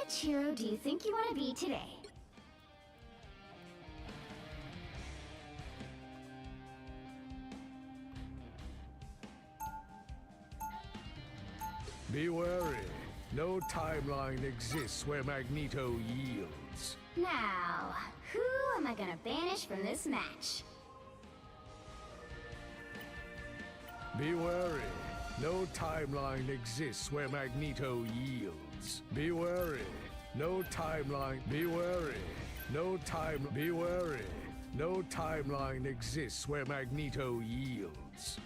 Which hero do you think you want to be today? Be wary. No timeline exists where Magneto yields. Now, who am I gonna banish from this match? Be wary. No timeline exists where Magneto yields. Be wary. No timeline. Be wary. No time. Be wary. No timeline exists where Magneto yields.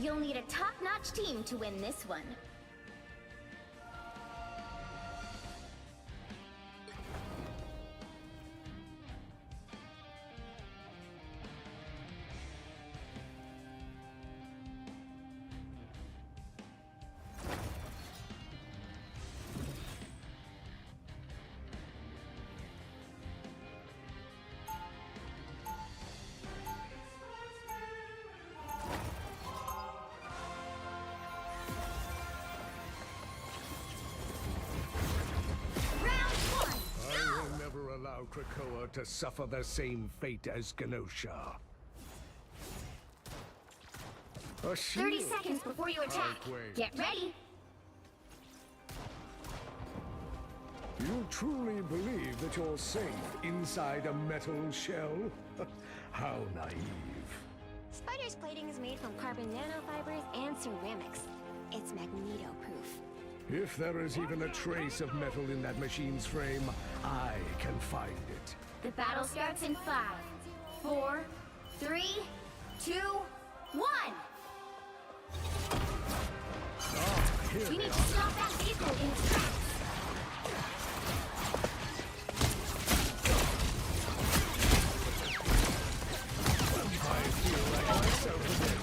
You'll need a top-notch team to win this one. Allow Krakoa to suffer the same fate as Genosha. A 30 seconds before you attack. Get ready. You truly believe that you're safe inside a metal shell? How naive. Spider's plating is made from carbon nanofibers and ceramics. It's magneto-proof. If there is even a trace of metal in that machine's frame, I can find it. The battle starts in 5, 4, 3, 2, 1! You need to stop that vehicle in its tracks! I feel like myself again.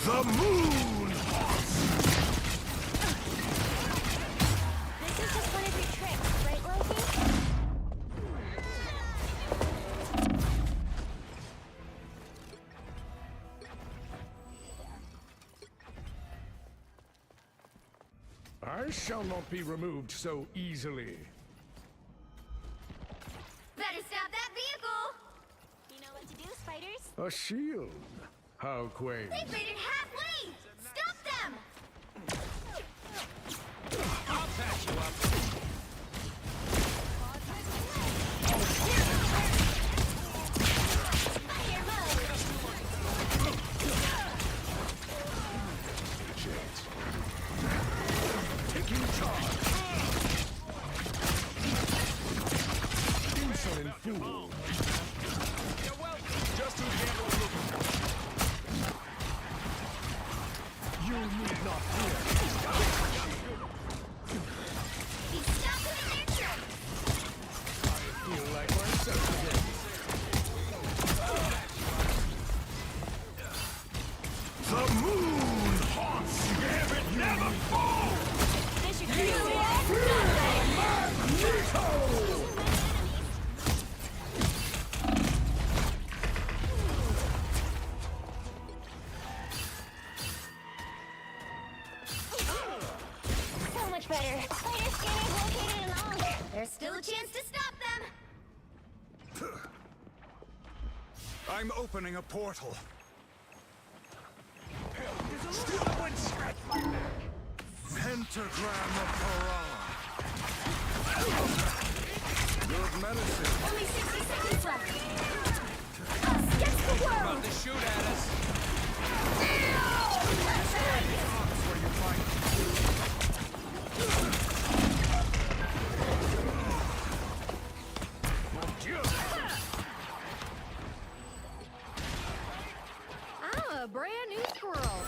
The moon! This is just one of your tricks, right, Loki? I shall not be removed so easily. Better stop that vehicle! You know what to do, Spiders? A shield. How quaint. They've made it halfway! Stop them! I'll patch you up. Fire mode! Taking charge. Insolent fool. You're welcome. Just who handle looking. You need not fear. He's stopped them in their tracks! I feel like myself again. The moon haunts you. It never falls. This should be Magneto! I'm opening a portal. Pentagram of Parala. Good medicine. Only 60 seconds left. Us against the world. About to shoot at us. Let's Where you find I'm a brand new squirrel.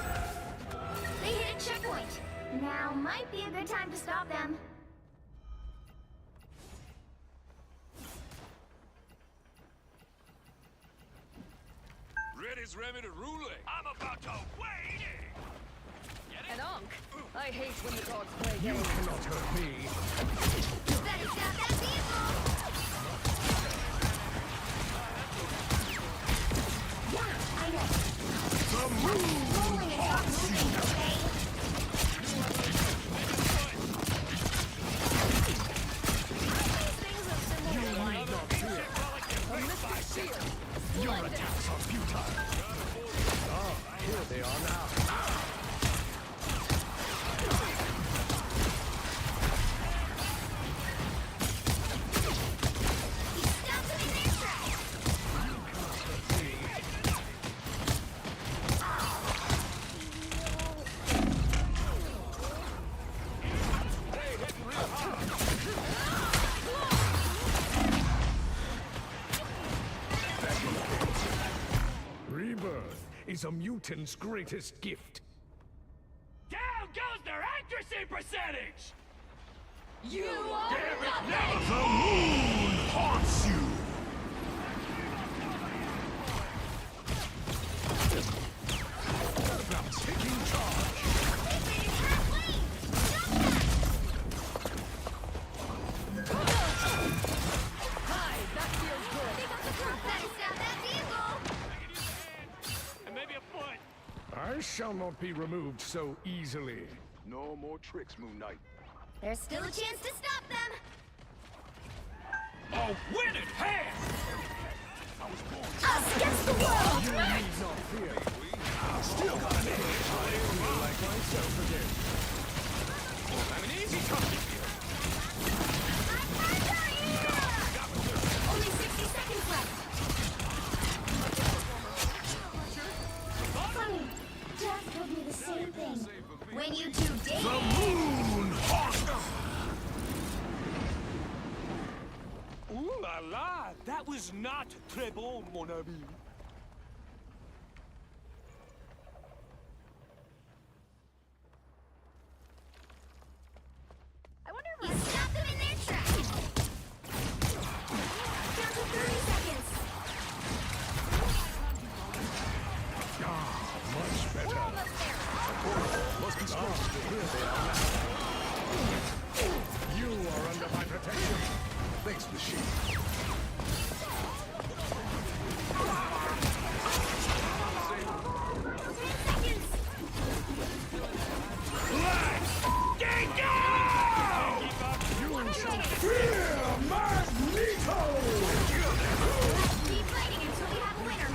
They hit a checkpoint. Now might be a good time to stop them. Ready's Remy to rule. I'm about to wade in. An unk. I hate when the dogs play You games. cannot hurt me. Better stop that vehicle. Yeah, I know. The moon Rolling and not moving, okay? Things are similar to mine. A mystic seer. Your attacks are futile. Ah, here they are now. He stopped them in their tracks. Rebirth is a mutant's greatest gift. Down goes their accuracy percentage. You are The moon haunts you! Now taking charge! Hi, that feels good. Better stop that vehicle. And maybe a foot. I shall not be removed so easily. No more tricks, Moon Knight. There's still a chance to stop them. A winning hand. Us against the world. You need not fear. Still got an edge. I feel like myself again. I'm an easy target here. Only 60 seconds left. Funny, Death told me the same thing. When you two date. The moon haunts Ooh la la! That was not très bon, mon ami. I wonder You if stopped them in their tracks. Down to 30 seconds. much better. almost there. Must be strong. Here they are now. You are under my protection. Thanks, machine. 10 seconds. You shall fear Magneto! Keep fighting until we have a winner.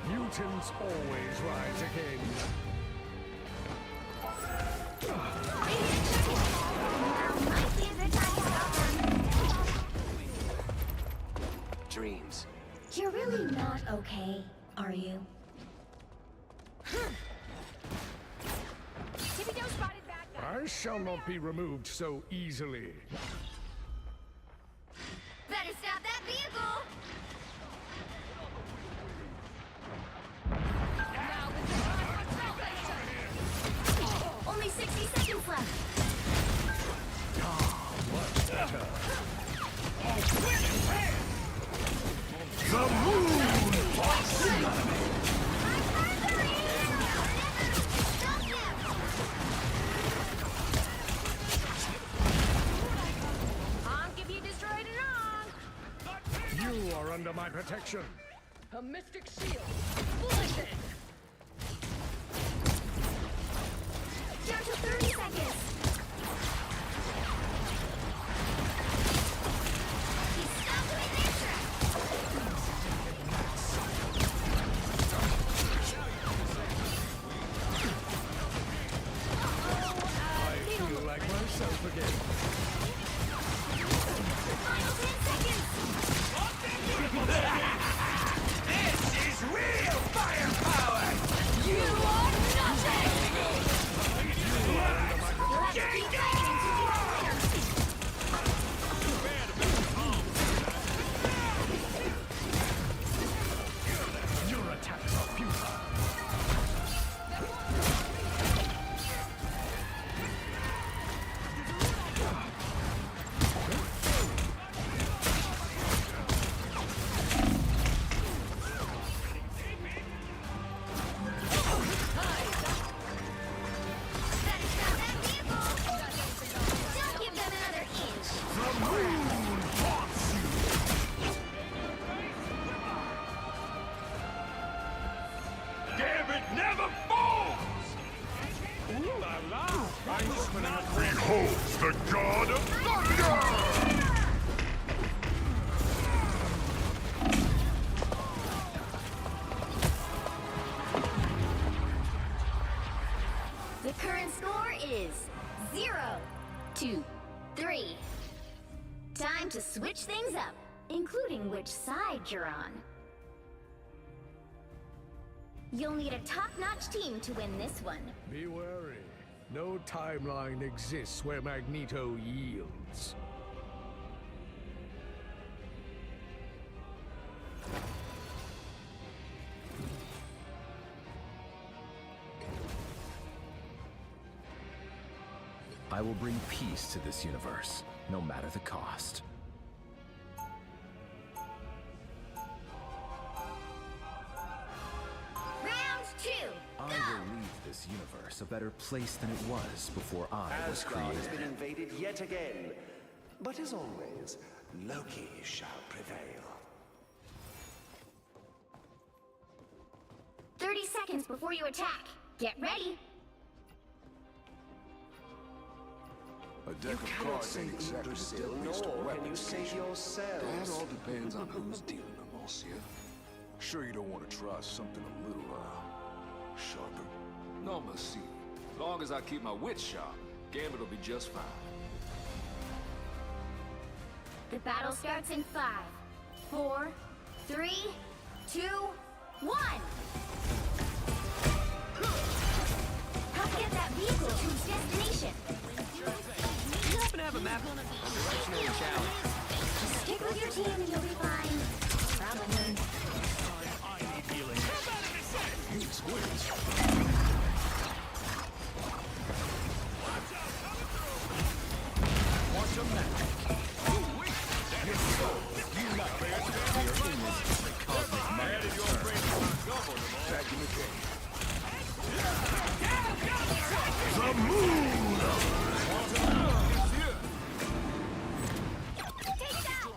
Mutants always rise again. Might be a good time to stop them. Dreams. You're really not okay, are you? Tippy Toe spotted bad guy. I shall not be removed so easily. Better stop that vehicle. Now is the time for salvation. Only 60 seconds left. Much better. The moon haunts you. Stop them. my protection. A mystic shield! Blinded! Down to 30 seconds. He's stuck with their track. I feel like myself again. Final 10 seconds. This is real firepower! You are nothing. You'll have to keep fighting until you are Your attacks are futile. Satisfy that vehicle. Don't give them another inch. The moon haunts you. Gambit never falls! Ooh la la! I'm not Behold the god of thunder! The current score is 0-2-3. Time to switch things up, including which side you're on. You'll need a top-notch team to win this one. Be wary. No timeline exists where Magneto yields. I will bring peace to this universe, no matter the cost. Round 2, I go! will leave this universe a better place than it was before I was Asgard has been created. invaded yet again. But as always, Loki shall prevail. 30 seconds before you attack. Get ready. A deck of cards ain't exactly the deadliest of Nor can you weapons. save That yourselves. all depends on who's dealing them, Monsieur. Sure you don't want to try something a little, sharper? No, merci. Long as I keep my wits sharp, Gambit will be just fine. The battle starts in 5, 4, 3, 2, 1. Help get that vehicle to its destination. You happen to have a map? I'm directionally challenged. Just stick with your team and you'll be fine. Probably. Watch a magic. Your soul unite. We are in this the cosmic mind. Back in the game. The moon! Take that, you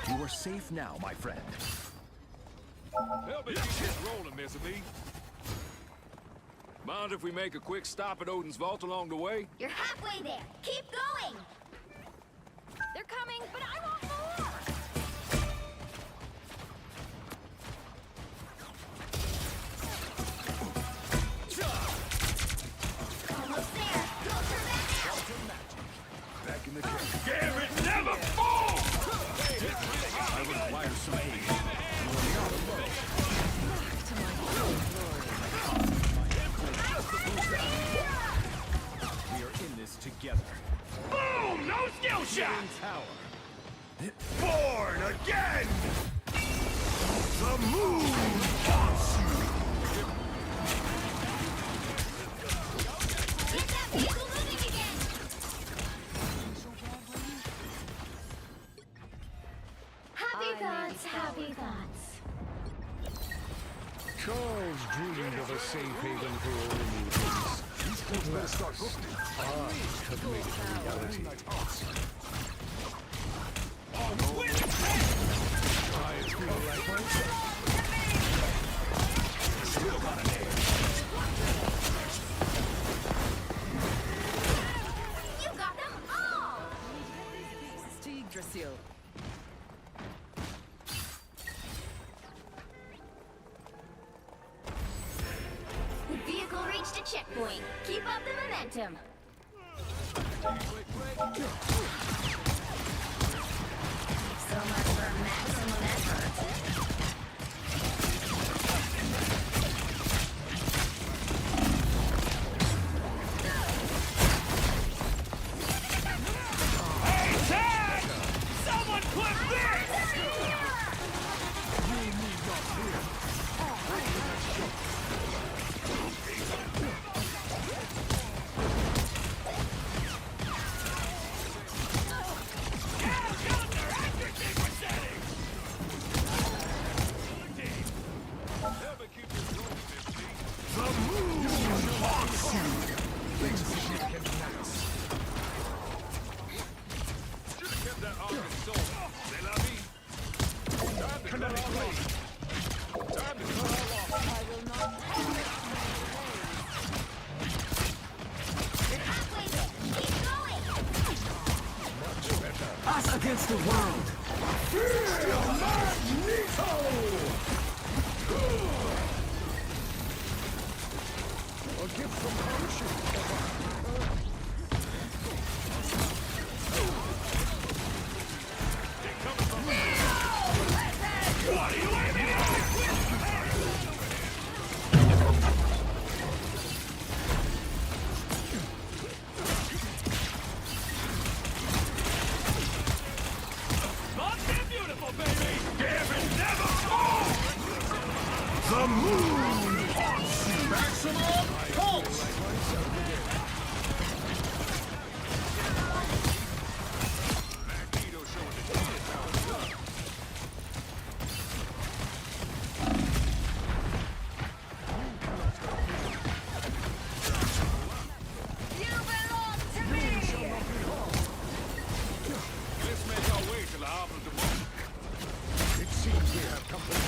villain! You are safe now, my friend. Help me keep this rolling, Miss Me. Mind if we make a quick stop at Odin's Vault along the way? You're halfway there. Keep going. They're coming, but I want more. Almost there. Go for that now. Back in the game. Gambit never falls! I require some aid. We are in this together. Boom! No skill shot! Tower. Born again! The moon haunts you! Get that vehicle moving again. Happy thoughts, happy thoughts. Charles dreamed of a safe haven for all mutants. Better start booking. I have made it a reality. You got them all! To Yggdrasil. The vehicle reached a checkpoint. Keep up the momentum. So much for maximum effort. Someone clip this! Halfway there. Keep going. Us against the world. A gift from Ocean. Beautiful, baby! Damn it, never! The moon haunts you. Maximum pulse. Magneto showing the kids how it's done. You belong to me! Let's make our way to the Arbor of Demon. It seems we have company.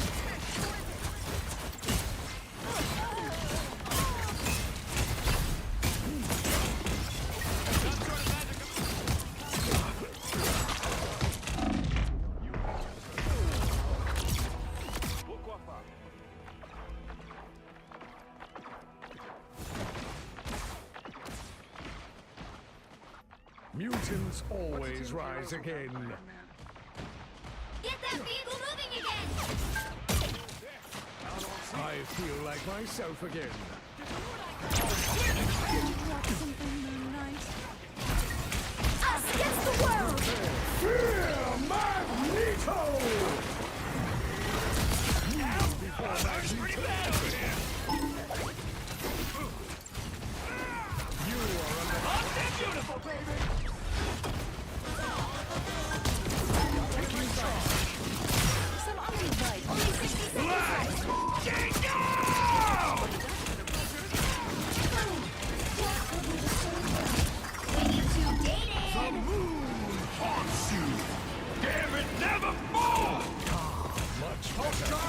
Mutants always rise again. Get that vehicle moving again! I feel like myself again. Us against the world! Fear Magneto! Beautiful, baby! Some unlike. Only 60 seconds left! When you two dated! Haunts you. Damn it, never more! Much better.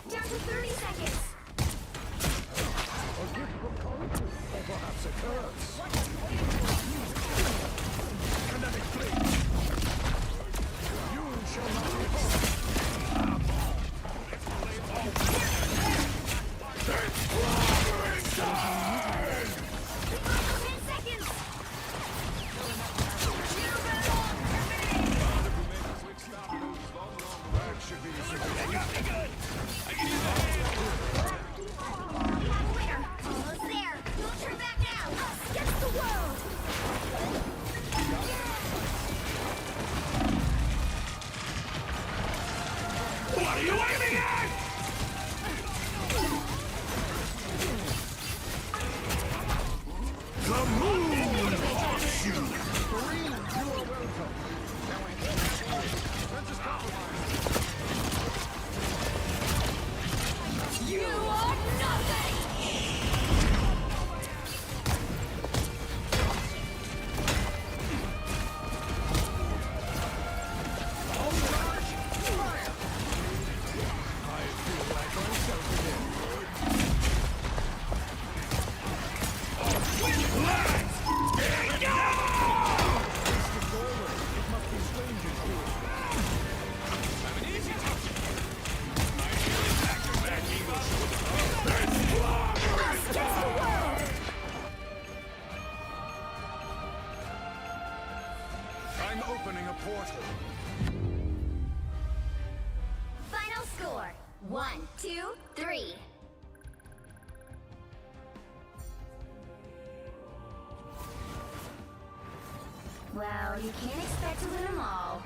Down to 30 seconds! A gift from Congress, or perhaps a curse. Kinetic blade. You shall not be harmed. That should be sufficient. Winner! Almost there! Don't turn back now! Us against the world! What are you aiming at? Well, you can't expect to win them all.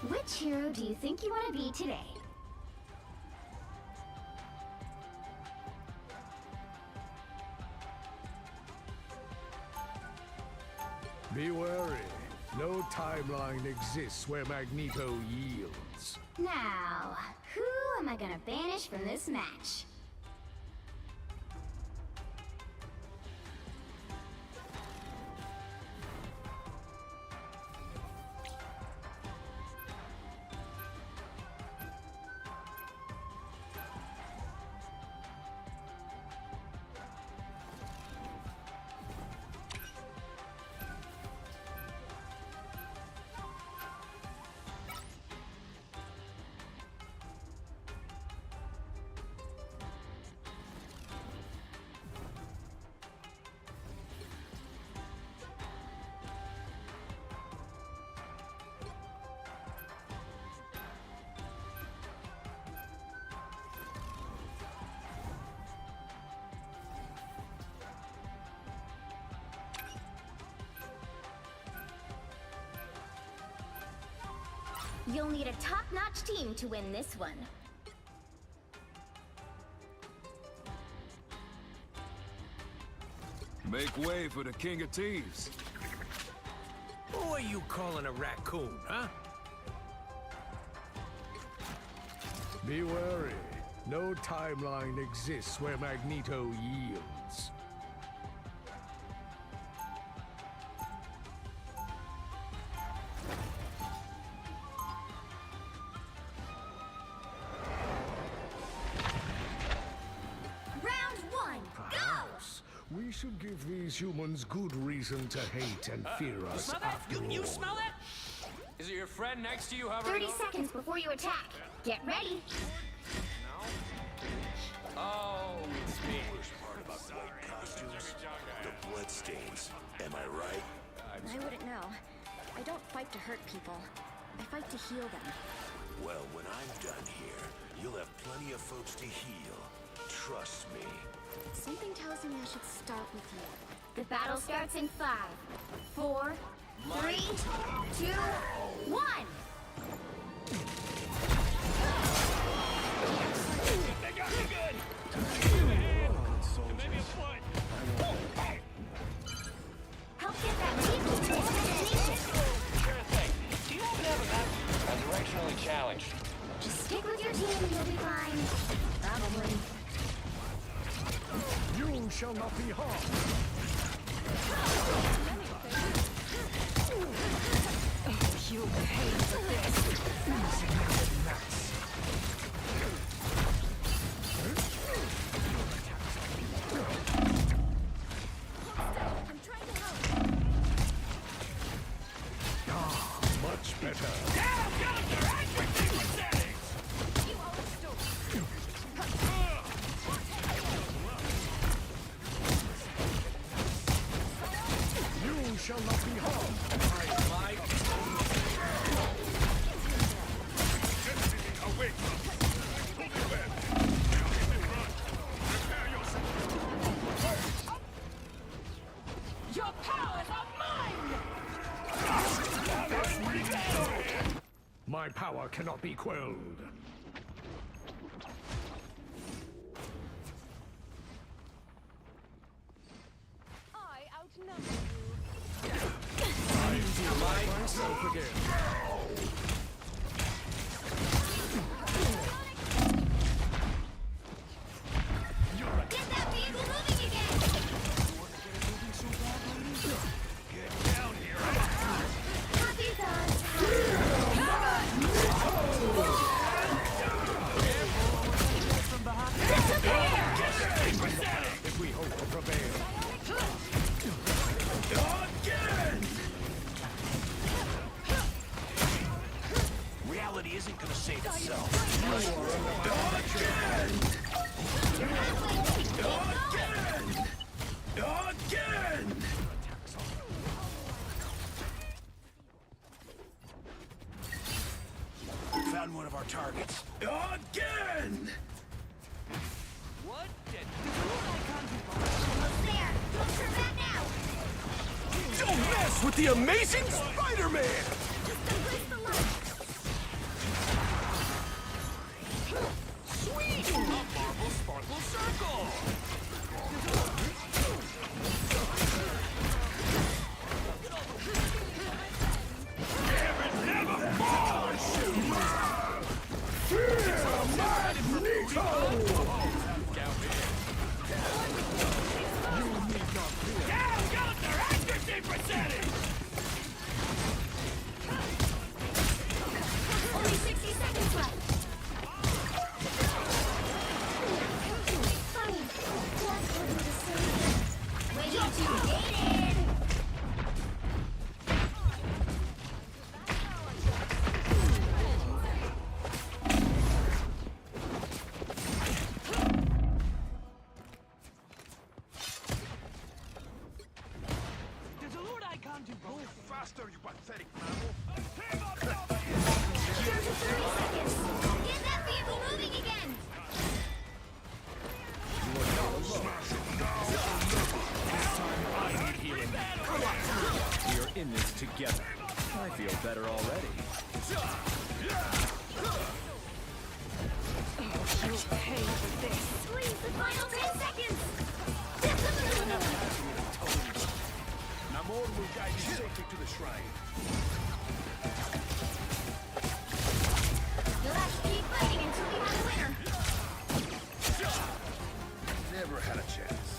Which hero do you think you want to be today? Be wary. No timeline exists where Magneto yields. Now, who am I gonna banish from this match? You'll need a top-notch team to win this one. Make way for the King of Thieves. Who are you calling a raccoon, huh? Be wary. No timeline exists where Magneto yields. We should give these humans good reason to hate and fear us. Smell that? After You all. smell that? Is it your friend next to you hovering 30 over? seconds before you attack. Get ready. Oh, it's me. White costumes, the bloodstains. Am I right? I wouldn't know. I don't fight to hurt people. I fight to heal them. Well, when I'm done here, you'll have plenty of folks to heal. Trust me. Something tells me I should start with you. The battle starts in 5, 4, 3, 2, 1. They got me good! Maybe a foot! Help get that vehicle to its destination. Sure thing. Do you happen to have a map? I'm directionally challenged. Just stick with your team and you'll be fine. Probably. You shall not be harmed. You pay for this. I'm trying to help. Much better. Down, Gunther! Accuracy settings! You always stole. You shall not be harmed. Your powers are mine! My power cannot be quelled. I outnumber you. Myself again. Get that vehicle moving again. Happy thoughts. If we hope to prevail. Reality isn't gonna save itself. Found one of our targets. Again! What? Almost there. Don't turn back now. Don't mess with the amazing Spider-Man! Just embrace the light. Sweet! A Marvel Sparkle Circle! Down, Gunther! Accuracy percentage! Only 60 seconds left. Funny. Just looking to see. Waiting to gated. There's a Lord I can't do both. Faster, you pathetic mammal! Down to 30 seconds. Get that vehicle moving again. I need healing. We are in this together. I feel better already. You pay for this. Squeeze the final 10 seconds. Namor will guide you safely to the shrine. You'll have to keep fighting until we have a winner. Never had a chance.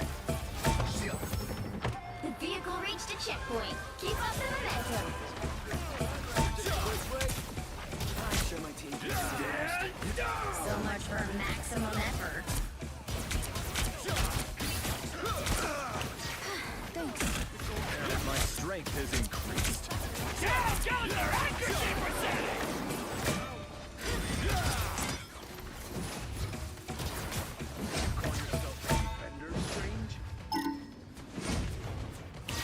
The vehicle reached a checkpoint. Keep up the momentum. So much for maximum effort. My strength has increased. Down, Gunther! Accuracy percentage!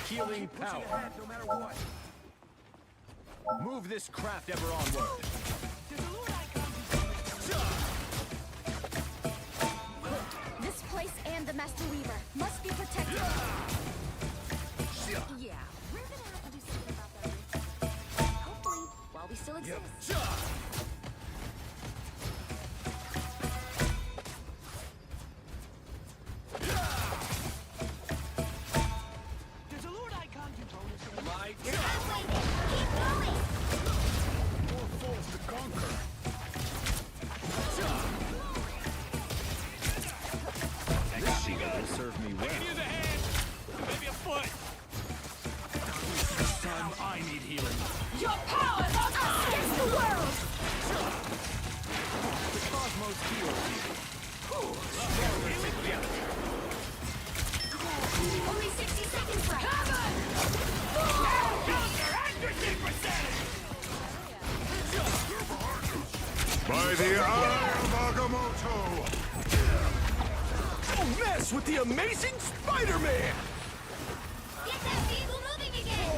Healing power. No matter what. Move this craft ever onward. There's a Lord I can't do. This place and the Master Weaver must be protected. Yeah, we're gonna have to do something about that. still exists. There's a Lord Icon control this. My You're halfway there. Keep going. More force to conquer. This shield will serve me well. Use a hand. Maybe a foot. This time I need healing. Your power against the world! The cosmos heals you. Only 60 seconds left. By the eye of Agamotto! Don't mess with the amazing Spider-Man! Get that vehicle moving again!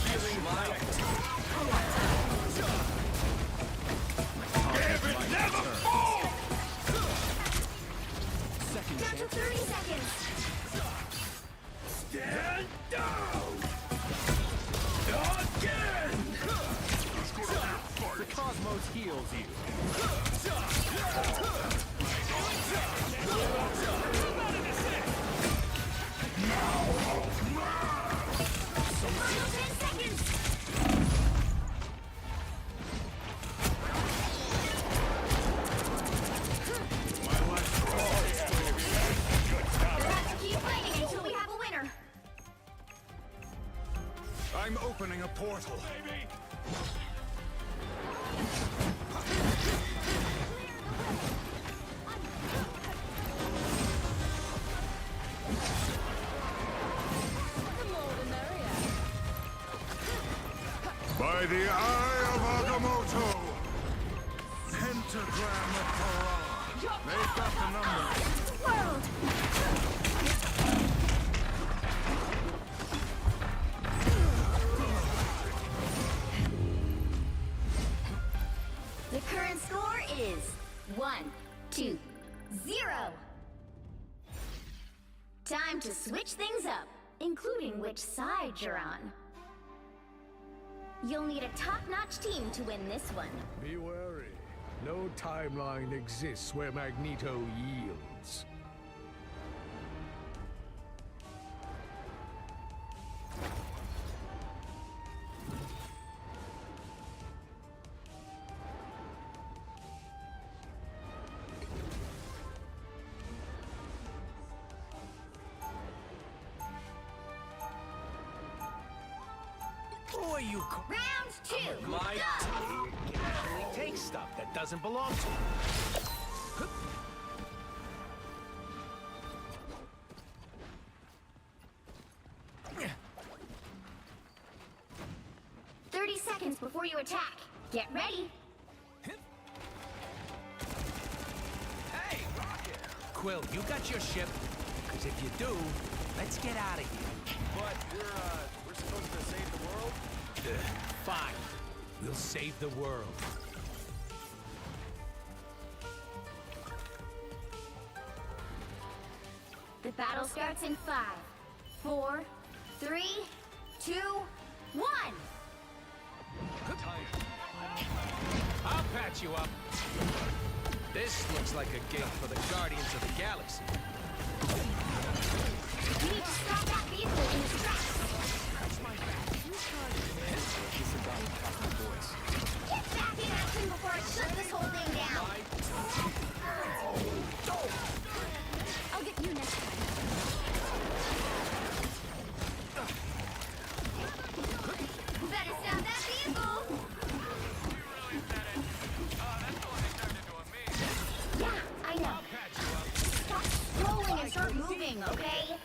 Feeling my second Down to chance. 30 seconds. Stand down! Again! The cosmos heals you. Final 10 seconds. We'll have to keep fighting until we have a winner. I'm opening a portal. By the eye of Agamotto! Pentagram of Paran. They've got the number. World! The current score is 1-2-0. Time to switch things up, including which side you're on. You'll need a top-notch team to win this one. Be wary. No timeline exists where Magneto yields. Boy, you Round 2. my Go! Take stuff that doesn't belong to you. 30 seconds before you attack. Get ready. Hey, Rocket! Quill, you got your ship? Because if you do, let's get out of here. But we're supposed to save the world? Fine. We'll save the world. The battle starts in 5, 4, 3, 2, 1. I'll patch you up. This looks like a gig for the Guardians of the Galaxy. We need to stop that vehicle in its tracks. Get back in action before I shut this whole thing down. I'll get you next time. Better stop that vehicle. Yeah, I know. Stop scrolling and start moving, okay?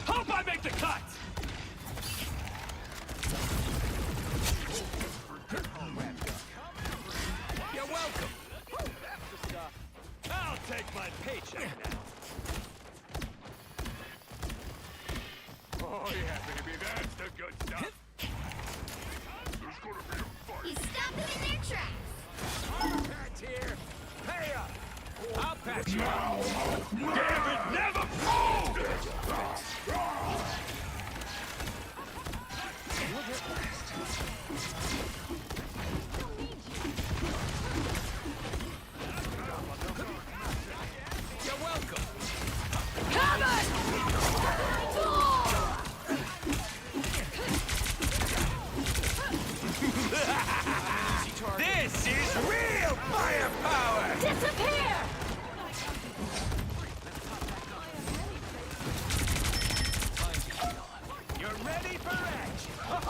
Hope I make the cut! You're welcome. I'll take my paycheck now. Oh yeah, baby, that's the good stuff. There's gonna be a fight. You stop them in their tracks. Patch here. Pay up. I'll patch you up. Damn it, never You're welcome. This is real firepower! Disappear! You're ready for action! All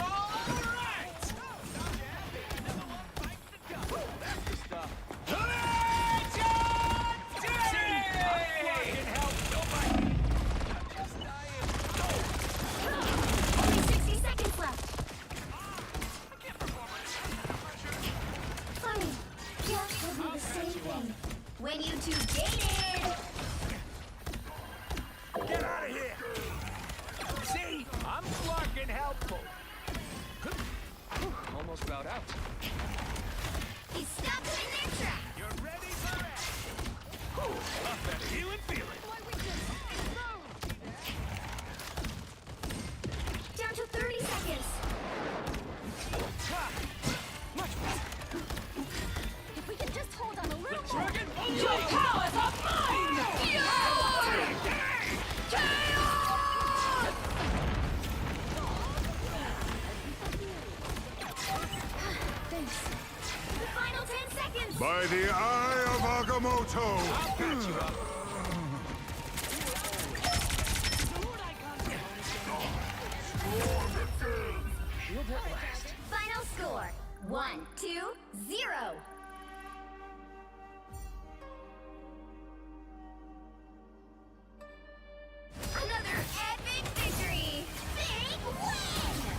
right! Only 60 seconds left. Funny. Death will be the same thing. When you two dated! Get out of here! See? I'm Clark and helpful. Almost about out. You stop them in their tracks. You're ready for action! that healing feeling? Down to 30 seconds. If we can just hold on a little more. Your powers are mine! Thanks. The final 10 seconds. By the eye of Agamotto! Final score 1-2-0. Another epic victory! Big win!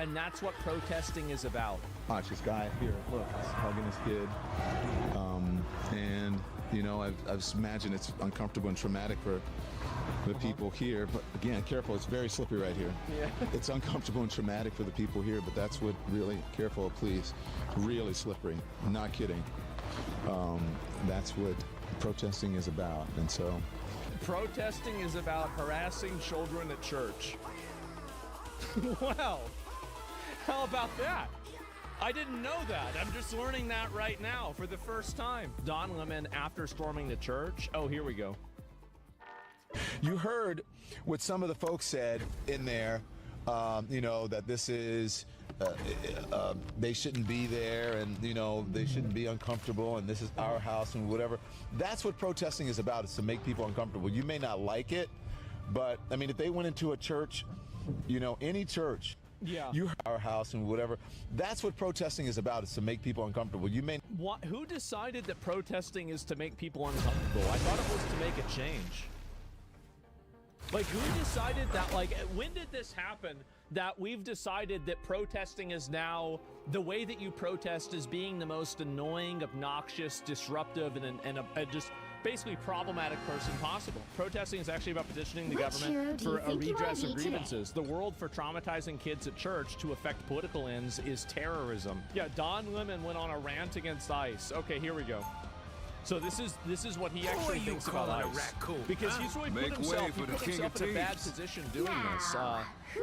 and that's what protesting is about. Watch this guy here. Look, he's hugging his kid. And you know, I imagine it's uncomfortable and traumatic for the people here. But again, careful. It's very slippery right here. Yeah. It's uncomfortable and traumatic for the people here. But that's what really careful, please. Really slippery. I'm not kidding. That's what protesting is about. And so, Protesting is about harassing children at church. Well, how about that? I didn't know that. I'm just learning that right now for the first time. Don Lemon after storming the church. Oh, here we go. you heard what some of the folks said in there. You know, that this is. They shouldn't be there, and you know they shouldn't be uncomfortable, and this is our house and whatever. That's what protesting is about, is to make people uncomfortable. You may not like it, but I mean, if they went into a church, you know, any church, you our house and whatever. That's what protesting is about, is to make people uncomfortable. You may. What? Who decided that protesting is to make people uncomfortable? I thought it was to make a change. Like, who decided that? Like, when did this happen? That we've decided that protesting is now the way that you protest is being the most annoying, obnoxious, disruptive, and a just basically problematic person possible. Protesting is actually about petitioning the government for a redress of grievances. The world for traumatizing kids at church to affect political ends is terrorism. Yeah, Don Lemon went on a rant against ICE. Okay, here we go. So this is what he actually thinks about ICE, because he's really put himself in a bad position doing this.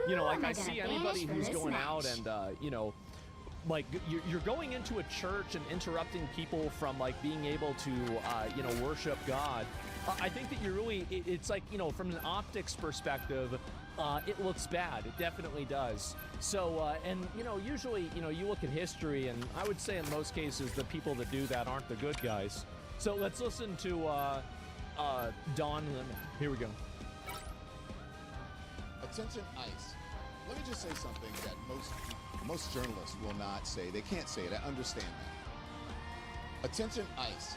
You know, like I see anybody who's going out and you know, like you're going into a church and interrupting people from like being able to you know, worship God. I think that you're really, it's like, you know, from an optics perspective, it looks bad. It definitely does. So, and you know, usually, you know, you look at history, and I would say in most cases the people that do that aren't the good guys. So let's listen to Don Lemon. Here we go. Attention, ICE. Let me just say something that most journalists will not say. They can't say it. I understand that. Attention, ICE.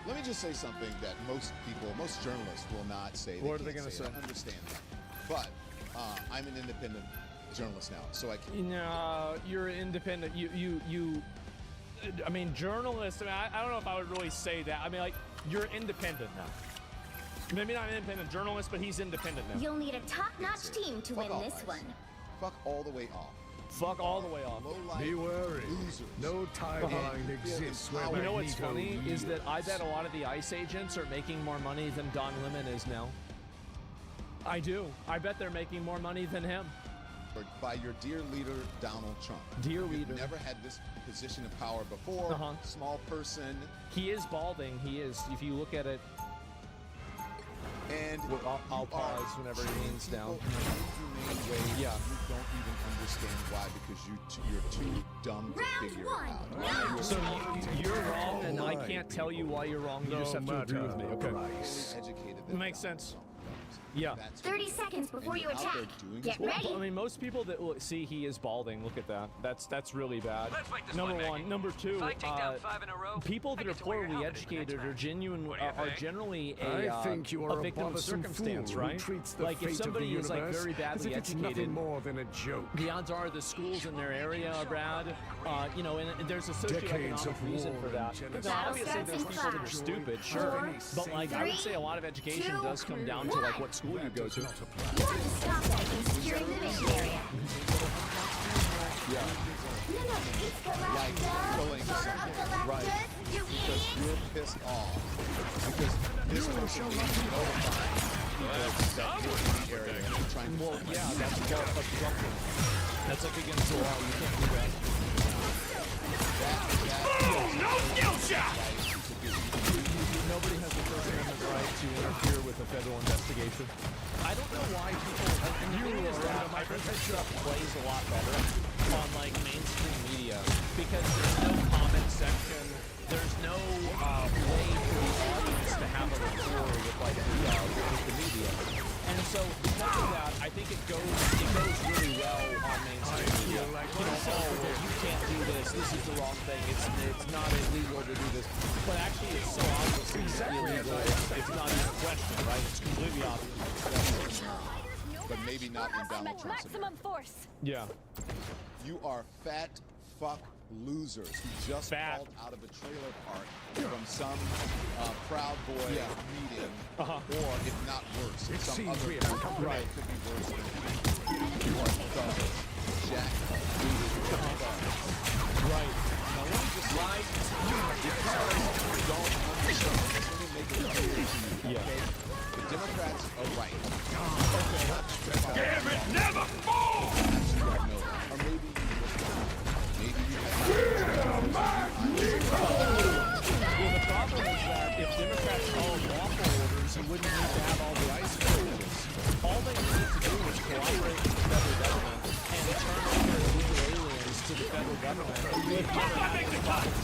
Let me just say something that most journalists will not say. What are they going to say? I understand that. But I'm an independent journalist now, so I can. No, you're independent. I mean, journalists, I mean, I don't know if I would really say that. I mean, like, you're independent now. Maybe not an independent journalist, but he's independent now. You'll need a top-notch team to win this one. Fuck all the way off. Fuck all the way off. Be wary. No timeline exists where You know what's funny yields. is that I bet a lot of the ICE agents are making more money than Don Lemon is now. I do. I bet they're making more money than him. By your dear leader, Donald Trump. Dear You've leader. never had this position of power before. Small person. He is balding. He is. If you look at it. And I'll pause whenever he leans down. Yeah. You don't even understand why, because you're too dumb to figure it out. So you're wrong, and I can't tell you why you're wrong. You just have to agree with me. Okay. Educated. Makes sense. Yeah. 30 seconds before you attack. Get ready. I mean, most people that see he is balding. Look at that. That's really bad. Number one. Number two. People that are poorly educated are generally a victim of circumstance, right? Like if somebody is like very badly educated, more than a joke. the odds are the schools in their area, Brad. You know, and there's a socioeconomic reason for that. Now, obviously, there's people that are stupid, sure, but like I would say, a lot of education does come down to like what school you go to. You have to stop that in securing the mission area. Yeah. No, it's Galactus. Killing someone. Right. You Because idiot. you're pissed off. Because this person needs to be notified. Well, yeah, that's obstruction. That's like against the law. You can't do that. No skill shot! Nobody has the First Amendment right to interfere with a federal investigation. I don't know why people. And the thing is that I think that stuff plays a lot better on like mainstream media because there's no comment section. There's no way for the audience to have a rapport with like the media. And so because of that, I think it goes really well on mainstream media. You know, oh, well, you can't do this. This is the wrong thing. It's not illegal to do this. But actually, it's so obviously illegal. It's not even a question, right? It's completely obvious. But maybe not in Donald Trump's Maximum force. Yeah. You are fat fuck losers who just called out of a trailer park from some Proud Boy meeting, or if not worse, It some seems other we have come right. Could be worse than you are thugs. Jack booted thugs. Right. Now let me just Right. Don't understand. Let me make it clear to you. Yeah. Okay? The Democrats are right. Damn it, never fall! Or maybe you just don't. Maybe you have Well, the problem is that if Democrats followed lawful orders, you wouldn't need to have all the ICE villages. All they needed to do was cooperate with the federal government and turn over illegal aliens to the federal government. To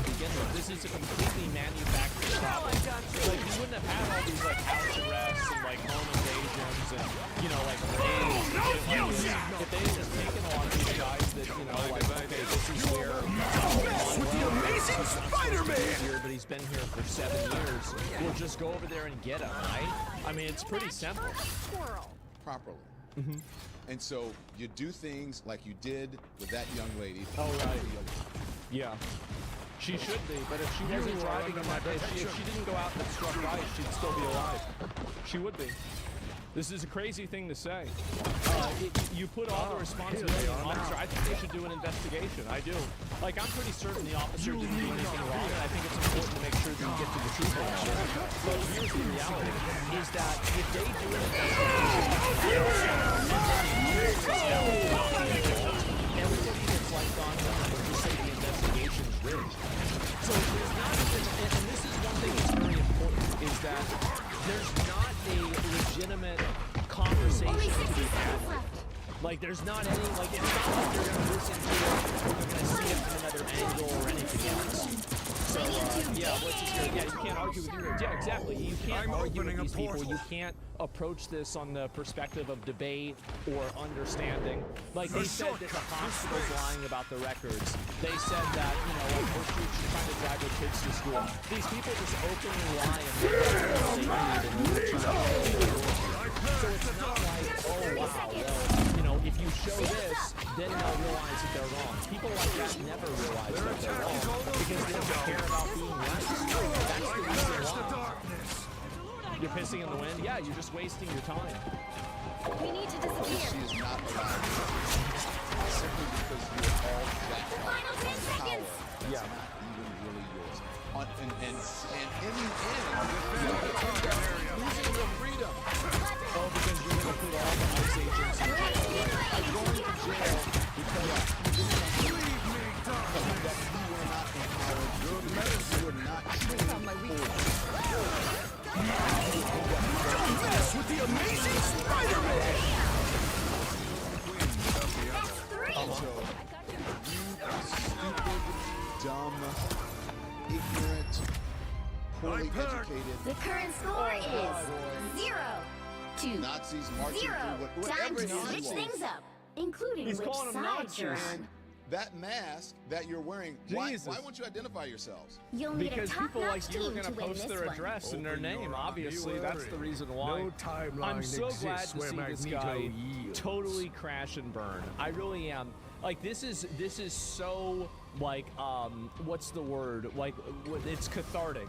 begin with, this is a completely manufactured problem. Like, you wouldn't have had all these like house arrests and like home invasions and like raids and shit like this. If they had just taken a lot of these guys that like, okay, this is where With the amazing Spider-Man! here, but he's been here for 7 years. We'll just go over there and get him, right? I mean, it's pretty simple. properly. And so you do things like you did with that young lady. Oh, right. Yeah. She should be, but if she wasn't driving in that, if she didn't go out and struck ice, she'd still be alive. She would be. This is a crazy thing to say. You put all the responsibility on the officer. I think they should do an investigation. I do. Like, I'm pretty certain the officer didn't do anything wrong, and I think it's important to make sure that you get to the truth of that. But here's the reality, is that if they do an investigation, everybody that's like Don Lemon would just say the investigation's rigged. So there's not even, and this is one thing that's very important, is that there's not a legitimate conversation to be had. Like, there's not any, like, it's not like they're going to listen to it, or they're going to see it from another angle or anything else. So, yeah, let's just go, yeah, you can't argue with your, yeah, exactly, you can't argue with these people, you can't approach this on the perspective of debate or understanding. Like, they said that the hospital's lying about the records. They said that, like, we're trying to drive their kids to school. These people just openly lie and say so it's not like, oh, wow, well, if you show this, then they'll realize that they're wrong. People like that never realize that they're wrong because they don't care about being right. That's the reason why. You're pissing in the wind? Yeah, you're just wasting your time. We need to disappear. She is not allowed simply because you're all that Final 10 seconds. That's not even really yours. And in the end, losing your freedom. Oh, because you're going to put all the ICE agents in jail. I'm going to jail because that you were not empowered. You were not trained Don't mess with the amazing Spider-Man! So, you stupid, dumb, ignorant, poorly educated. The current score is 0-2. Nazis marching 0. through Time whatever to it switch is. things up, including He's which calling them side you're Nazis. on. That mask that you're wearing, why Jesus. won't you identify yourselves? You'll need because a people top-notch like you are team going to to win post this their one. address and their Open name. your eyes. Obviously, Be that's the wary. reason why. No timeline I'm so glad exists to where see this Magneto guy yields. totally crash and burn. I really am. Like, this is so, like, what's the word? Like, it's cathartic.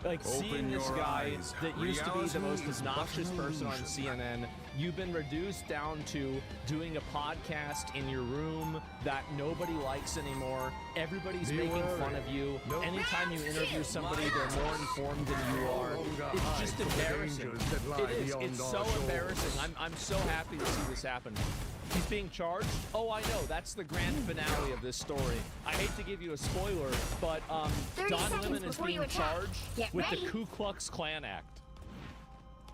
Like, seeing this your guy eyes. that used to be the most Reality is obnoxious but an person on illusion. CNN, you've been reduced down to doing a podcast in your room that nobody likes anymore. Everybody's Be making wary. fun of you. No. Anytime you interview somebody, they're more informed than you are. It's just Hide from the embarrassing. dangers that lie It is. beyond It's our so shores. embarrassing. I'm so happy to see this happen. He's being charged? Oh, I know. That's the grand finale of this story. I hate to give you a spoiler, but 30 Don seconds Lemon is before you being attack. charged Get with ready. the Ku Klux Klan Act.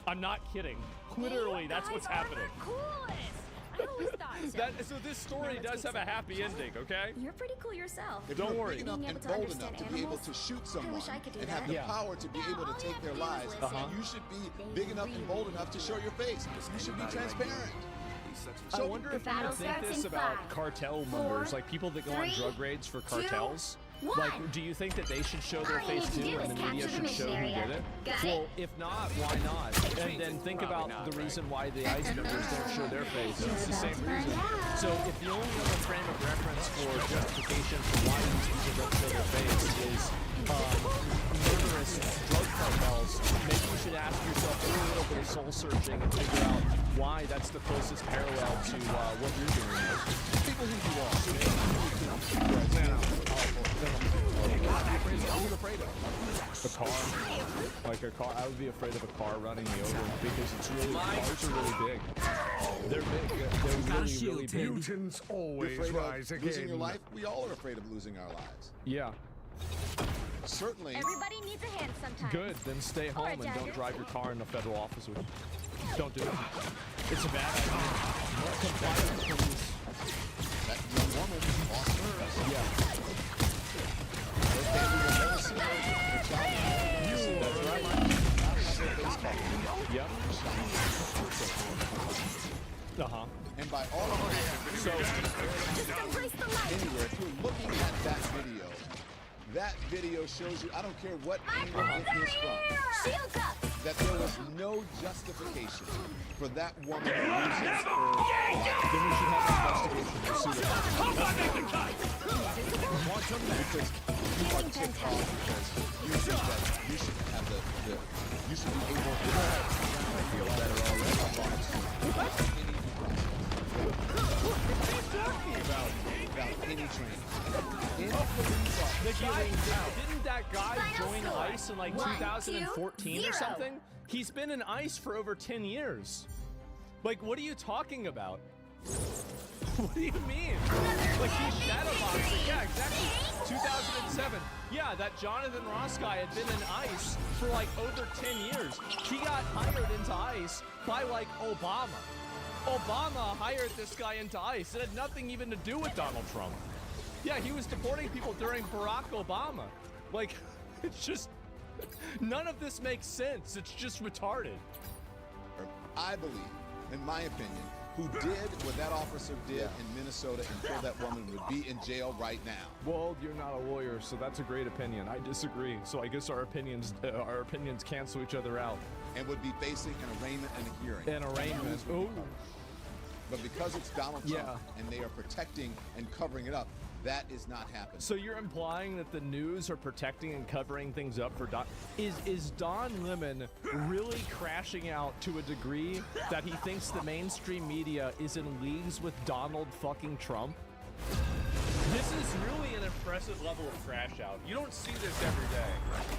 I'm not kidding. Literally, that's what's happening. I always thought so. So this story Now let's does get have a some happy ending, okay? You're pretty cool yourself. If Don't you're worry. big enough Being and able to bold understand enough to be able animals, to shoot I someone wish I could do and that. have the Yeah. power to be No, able all to you take have their to do is lives, listen. you should be big enough and bold enough to show your face. You should be transparent. I So wonder The if you battle think starts this in about 5, cartel 4, members, like people that go on 3, drug raids for 2, cartels. One. Like, do you think that they should show their All you face need to too, do and is the media capture should the show mission who area. did it? Got Well, it? if not, why not? And then think about the reason why the ICE members don't show their face. It's the same reason. So if the only other frame of reference for justification for why these people don't show their face is murderous drug cartels, maybe you should ask yourself a little bit of soul searching and figure out why that's the closest parallel to what you're doing. People who you are. What are you afraid of? A car? Like a car? I would be afraid of a car running me over because it's really, cars are really big. They're big. They're really big. Mutants always Afraid rise of again. losing your life? We all are afraid of losing our lives. Yeah. Certainly. Everybody needs a hand sometimes. Good. Then stay home and don't dagger. drive your car in a federal office with you. Don't do it. It's a bad idea. Comply with the police. That young woman lost hers. Yeah. Yep. Uh-huh. And by all of us, So, anywhere, if you're looking at that video shows you, I don't care what angle it is from, Shield up! that there was no justification for that woman losing her life. then we should have an investigation to see what Because you are ticked off because you think that you should have you should be able to feel better already. About any training. Any police officer. Didn't that guy join score. ICE in like 1, 2014 2, or 0. something? He's been in ICE for over 10 years. Like, what are you talking about? What do you mean? Like, he's shadowboxing. Yeah, exactly. 2007. Yeah, that Jonathan Ross guy had been in ICE for like over 10 years. He got hired into ICE by like Obama. Obama hired this guy into ICE. It had nothing even to do with Donald Trump. Yeah, he was deporting people during Barack Obama. Like, it's just, none of this makes sense. It's just retarded. I believe, in my opinion, who did what that officer did in Minnesota and killed that woman would be in jail right now. Well, you're not a lawyer, so that's a great opinion. I disagree. So I guess our opinions cancel each other out. And would be facing an arraignment and a hearing. An arraignment. Ooh. But because it's Donald Trump and they are protecting and covering it up, that is not happening. So you're implying that the news are protecting and covering things up for Don? Is Don Lemon really crashing out to a degree that he thinks the mainstream media is in leagues with Donald fucking Trump? This is really an impressive level of crash out. You don't see this every day.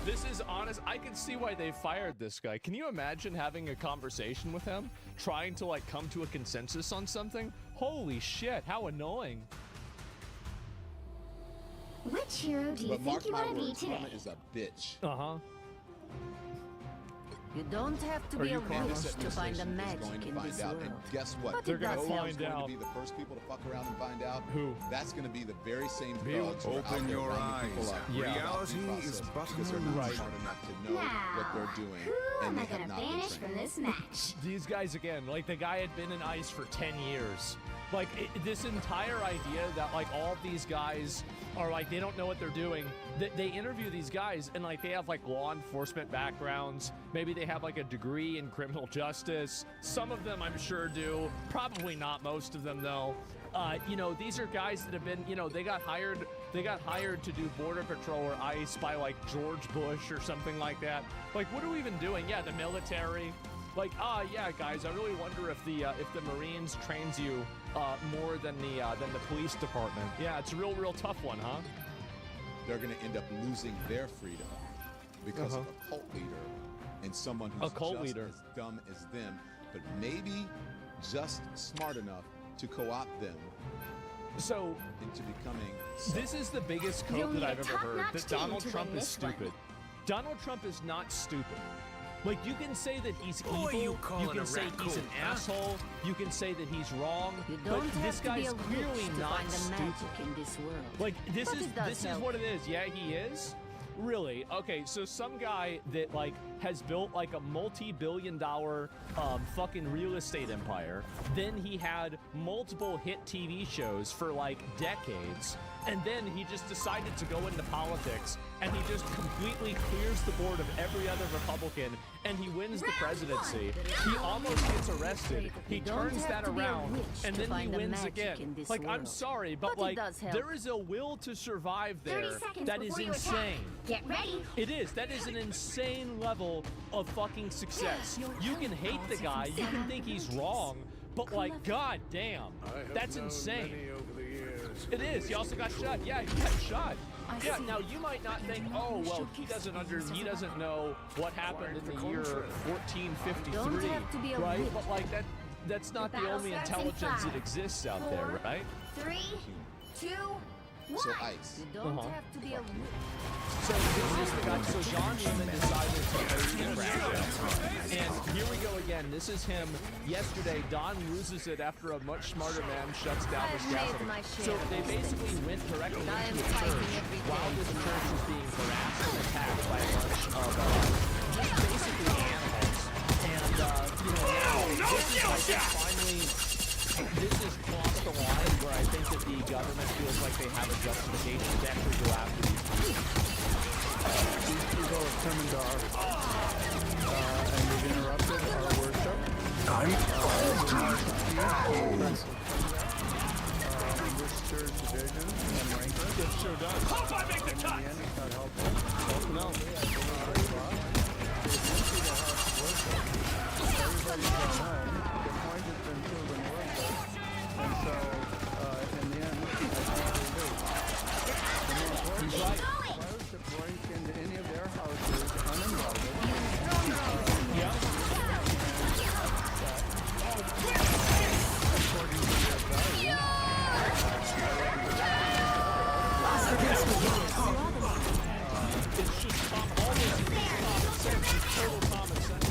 This is honest. I can see why they fired this guy. Can you imagine having a conversation with him, trying to like come to a consensus on something? Holy shit, how annoying. Which hero do you But think mark you my want to be words, today? Mama is a bitch. Uh-huh. You don't have to Are be you a calling witch This to find the administration is magic going to in find this out, world. and guess what? But They're it gonna does find help. Who's going out. to be the first people to fuck around and find out? Who? That's going to be the very same Be- thugs who are out Open there your rounding people eyes. up Yeah. without due Reality process is but because they're an not illusion. smart enough to know what they're doing, Who and am they I have gonna not been banish from trained. this match? These guys again, like the guy had been in ICE for 10 years. Like this entire idea that like all of these guys are like they don't know what they're doing. They interview these guys and like they have like law enforcement backgrounds. Maybe they have like a degree in criminal justice. Some of them I'm sure do. Probably not most of them though. You know, these are guys that have been, you know, they got hired to do border patrol or ICE by like George Bush or something like that. Like what are we even doing? Yeah, the military. Like, yeah, guys, I really wonder if the Marines trains you more than the police department. Yeah, it's a real tough one, huh? They're going to end up losing their freedom because of a cult leader and someone who's just as dumb as them, but maybe just smart enough to co-opt them So into becoming. this is the biggest You'll quote that need I've a ever heard. top-notch That team Donald to Trump win is this one. stupid. Donald Trump is not stupid. Like you can say that he's Who are evil. you calling can a say he's an raccoon, huh? asshole. You can say that he's wrong. You But don't this have to be guy's a clearly witch to not find the stupid. magic in this world. Like this But it does is help. what it is. Yeah, he is. Really? Okay, so some guy that like has built like a multi-billion-dollar fucking real estate empire. Then he had multiple hit TV shows for like decades. And then he just decided to go into politics, and he just completely clears the board of every other Republican, and he wins the presidency. He almost gets arrested. He turns that around, and then he wins again. Like, I'm sorry, but like, there is a will to survive there that is insane. Get ready. It is. That is an insane level of fucking success. You can hate the guy, you can think he's wrong, but like, god damn, that's insane. It is. He also got shot. Yeah, he got shot. Yeah. Now you might not think, oh well, he doesn't know what happened in the year 1453, right? But like that's not the only intelligence that exists out there, right? 3, 2, 1. So ICE. You don't have to be a So this is the guy. So John Newman decided to raise Nebraska, and here we go again. This is him. Yesterday, Don loses it after a much smarter man shuts down his capital. So they basically went directly into a church while this church is being harassed and attacked by a bunch of just basically animals. And now this is finally. This has crossed the line where I think that the government feels like they have a justification to actually go after these people. These people have come into our and they've interrupted our worship. This stirs division and rancor. It sure does. Hope I make the cut! In the end, it's not helpful. No. Everybody's gone home. The point has been proven worthless. And so, in the end, I think they do. The more important thing is why would you break into any of their houses uninvited? Yeah. According to their values. It's just all this is common sense. It's total common sense.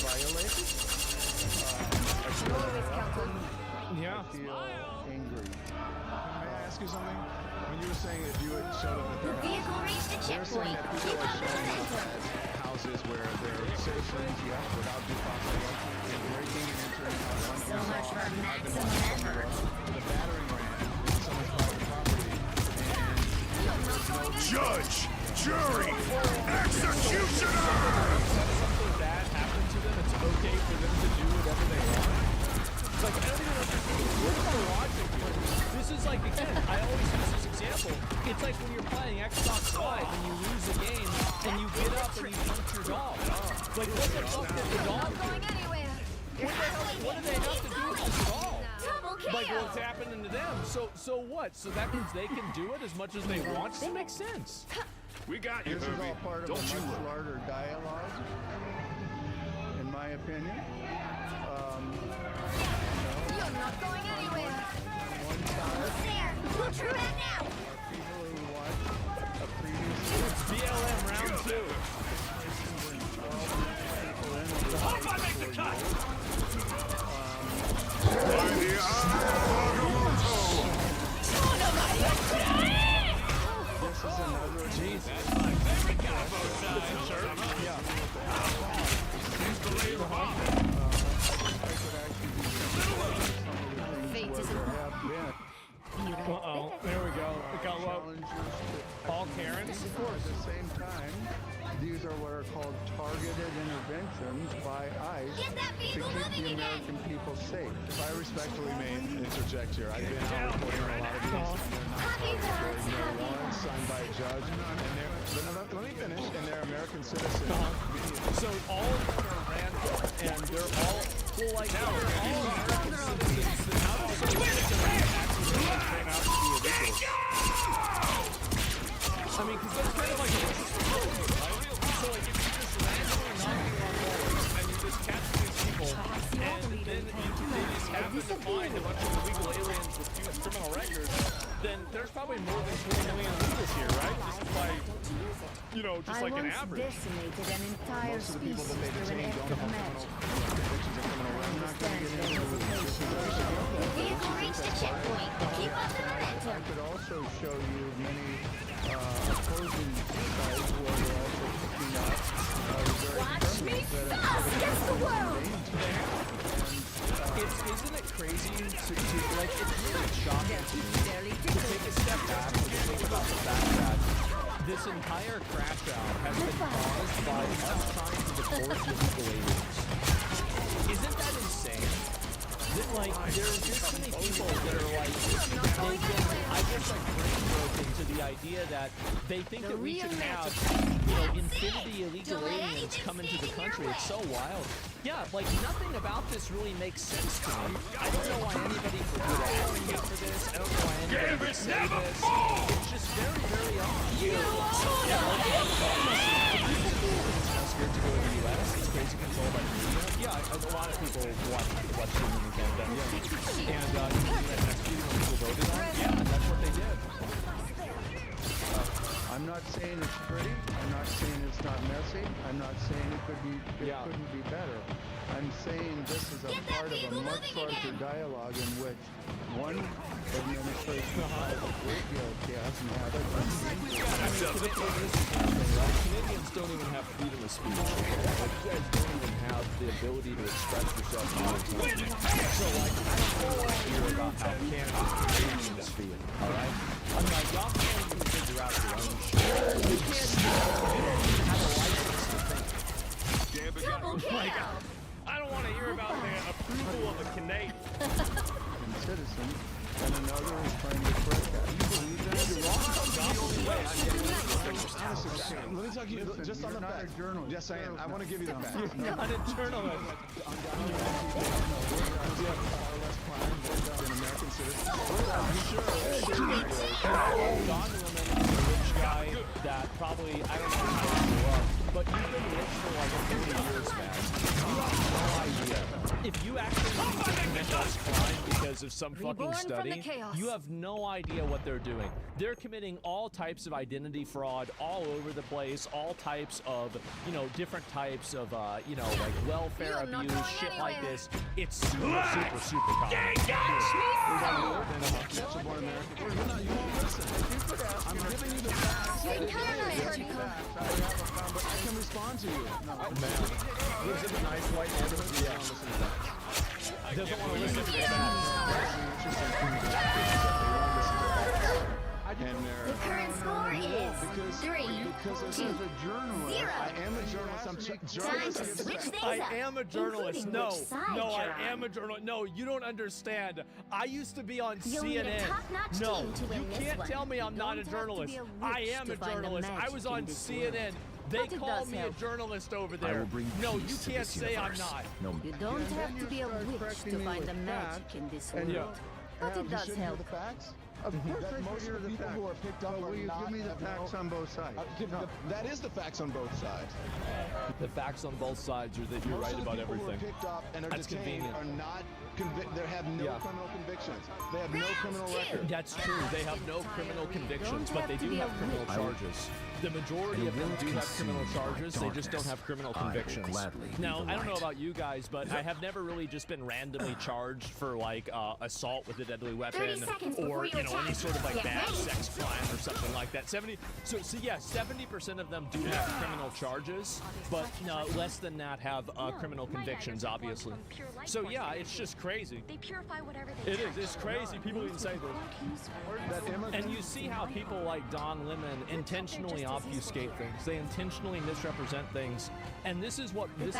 Violated? Yeah. I feel angry. May I ask you something? When you were saying that you had showed up at their Vehicle house, reached the you're saying checkpoint. that people are showing up at houses where they're citizens, yes, without due process, and breaking and entering on So much for maximum effort. the battering ram is someone's private property, and Judge, jury, executioner! Something bad happened to them, it's okay for them to do whatever they want. Like, I don't even understand. Where's the logic here? This is like, again, I always use this example. It's like when you're playing Xbox Live and you lose a game and you get up and you punch your dog. Like, what the fuck did the dog do? Going anywhere. What do they have to do with the dog? Double KO. Like what's happening to them? So what? So that means they can do it as much as they want? Doesn't make sense. We got you, this is all part of Don't a you much look. larger dialogue, in my opinion. You're not going anywhere. One side Almost there. Put your head now. are people who watch a previous BLM round 2. Hope I make the cut! This is another Jesus. Fate is Uh-oh. There we go. We got what? All Karens? At the same time, these are what are called targeted interventions by ICE Get that to vehicle keep moving the again. American people safe. If I respectfully may interject here, I've been out reporting on a lot of these. Happy birds, There are happy warrants signed by a judge, and let me finish. And they're American citizens. So all of them are random, and they're all, well, like, they're all American citizens. Then how does someone think that accidentally turn out to be illegal? I mean, because that's kind of like a right? So, like, if you just randomly knocking on doors and you just catch these people, and then they just happen to find a bunch of illegal aliens with huge criminal records, then there's probably more than 20 million illegals here, right? Just by, you know, just like an average. decimated an entire Most of the people that they species through detain an don't act of have magic. convictions of criminal records. I'm not going to get into the situation. Vehicle reached the checkpoint. Keep up the I momentum. could also show you many crazy to like, it's really shocking to take a step back and to think about the fact that this entire crash out has been caused by us trying to deport illegal aliens. Isn't that insane? That, like, there's just so many people that are like, they get, I guess, like, brain broken to the idea that they think that we should have, you know, infinity illegal aliens come into the country. It's so wild. Yeah, like, nothing about this really makes sense to me. I don't know why anybody would advocate for this. I don't know why anybody would say this. It's just very, very odd. Yeah, like, scared to go to the U.S. It's crazy controlled by the media. Yeah, a lot of people watch them in Canada. Yeah. And that's executing when people voted on. Yeah, and that's what they did. I'm not saying it's pretty. I'm not saying it's not messy. I'm not saying it couldn't be better. I'm saying this is a part of a much larger dialogue in which one administration has a great deal of chaos and has Canadians don't even have freedom of speech. Like, you guys don't even have the ability to express yourself. So, like, I don't want to hear about how Canada's Canadians feel, alright? I'm like, y'all can't even figure out your own shit. You can't have a license to think. Like, I don't want to hear about the approval of a Canadian citizen, and another is trying to correct that. You believe that? You're wrong. Let me talk to you just on the not facts. a journalist. Yes, I am. I want to give you the facts. You're not a journalist. Don Lemon is a rich guy that probably, I don't know how he grew up, but you've been rich for like 30 years, man. You have no idea. If you actually commit this crime because of some fucking study, you have no idea what they're doing. They're committing all types of identity fraud all over the place, all types of, you know, different types of, you know, like welfare abuse, shit like this. It's super, super, super common. I'm giving you the facts. I can respond to you. Lives in a nice white neighborhood. Yeah. Doesn't want to listen to the The current score is 3-2. I am a journalist. I'm Time to switch things I up. am a journalist. including No, which side no, I you're am a on. journalist. No, you don't understand. I used to be on You'll need a CNN. top-notch No, team to you win this can't one. tell me I'm You not a don't have to journalist. be a I witch am to a find the journalist. I magic was in on this CNN. world. They But it call does me help. a journalist over I there. will bring No, you peace to can't this say I'm universe. not. No. You don't And have then to you be a start witch correcting to me find with the magic facts, in this and world. But it does help. The facts? Of course I That most should hear of the the people facts. who are picked up Will are you not give me the have facts no- on both sides? That is the facts on both sides. The facts on both sides are that you're Most right of the about people everything. who are picked up and are That's detained convenient. are not they have no Yeah. criminal convictions. They have no criminal record. That's true. They have no criminal convictions, but they do have criminal charges. The majority of them do have criminal charges. They just don't have criminal convictions. Now, I don't know about you guys, but I have never really just been randomly charged for like assault with a deadly 30 weapon seconds or before you your know any attack. sort of like Get bad ready. sex crime or something like that. 70% of them do have criminal charges, but less than that have criminal convictions, obviously. So yeah, it's just crazy. They purify whatever they It is. touch. It's crazy. People even say this. And you see how people like Don Lemon intentionally obfuscate things. They intentionally misrepresent things. And this is what this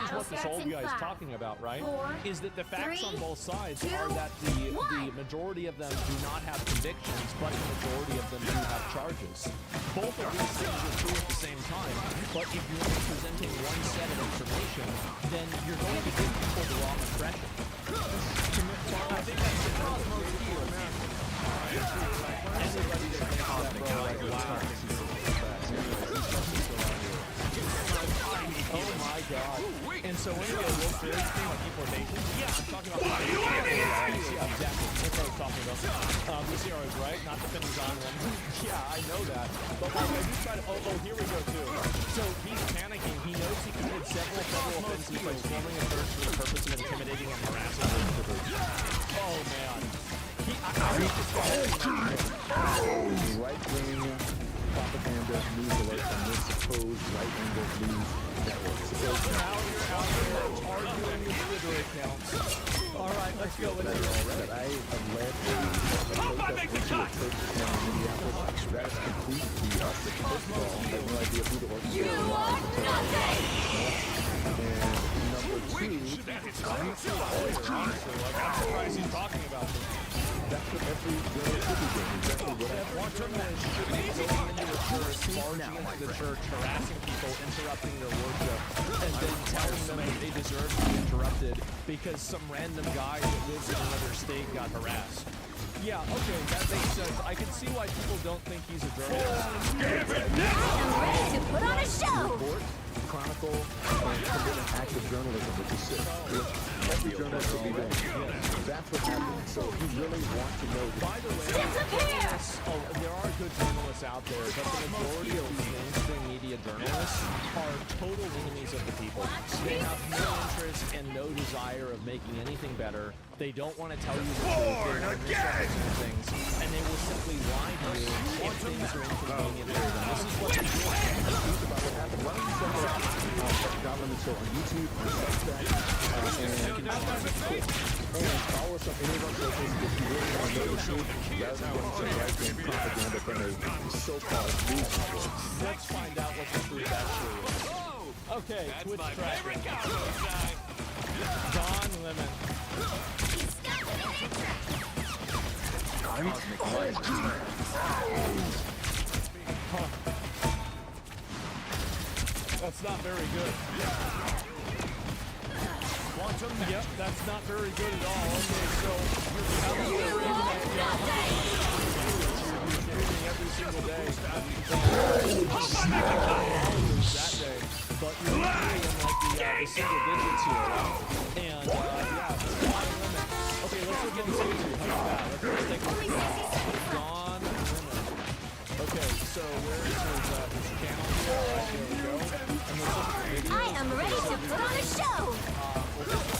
old guy is talking about, right? Is that the facts on both sides are that the majority of them do not have convictions, but the majority of them do have charges. Both of these things are true at the same time. But if you're only presenting one set of information, then you're going to give people the wrong impression. I think that's the cosmos here. Everybody that thinks that, bro, like, wow. Oh my god. And so when you get a Wolf Series thing like deportation, yeah, I'm talking about yeah, exactly. That's what I was talking about. The CROs, right? Not defending Don Lemon. Yeah, I know that. But like I do try to here we go too. So he's panicking. He knows he committed several federal offenses by swarming a church for the purpose of intimidating and harassing visitors. Oh man. I read this Right-wing propaganda news alert from this supposed right-wing news network. now you're out there arguing with Twitter accounts. Oh All right, let's go with that I have led a protest into a church in Minneapolis that's completely us. First of all, I have no idea who the organization was until I and number two, I'm surprised he's talking about this. that's what every girl should be doing. Exactly what I Every journalist should be going into a church, barging into the church, harassing people, interrupting their worship, and then telling them that they deserve to be interrupted because some random guy that lives in another state got harassed. Yeah, okay, that makes sense. I can see why people don't think he's a journalist. I am ready to put on a show! report, chronicle, and commit an act of journalism, which is sick. Which every journalist should be doing. That's what happened. So if you really want to know By the way, there are good journalists out there, but the majority of these mainstream media journalists are total enemies of the people. They have no interest and no desire of making anything better. They don't want to tell you the truth. They want to misrepresent things, and they will simply lie to you if things are inconvenient for them. This is what they do. about what happened, why don't you check it out? Donovan Show on YouTube, on Substack, and follow us on any of our socials if you really want to know the truth, rather than getting some right-wing propaganda from a so-called news network. Let's find out what the truth actually is. Okay, Twitch tracking. Don Lemon. Huh. That's not very good. Yep, that's not very good at all. Okay, so you're every single day. That day. But you're usually in like the single digits here. And yeah, it's Don Lemon. Okay, let's look into YouTube. How about that? Let's take a look at Don Lemon. Okay, so where is his channel here? Right, there we go. And let's look at the video. I am ready to put on a show!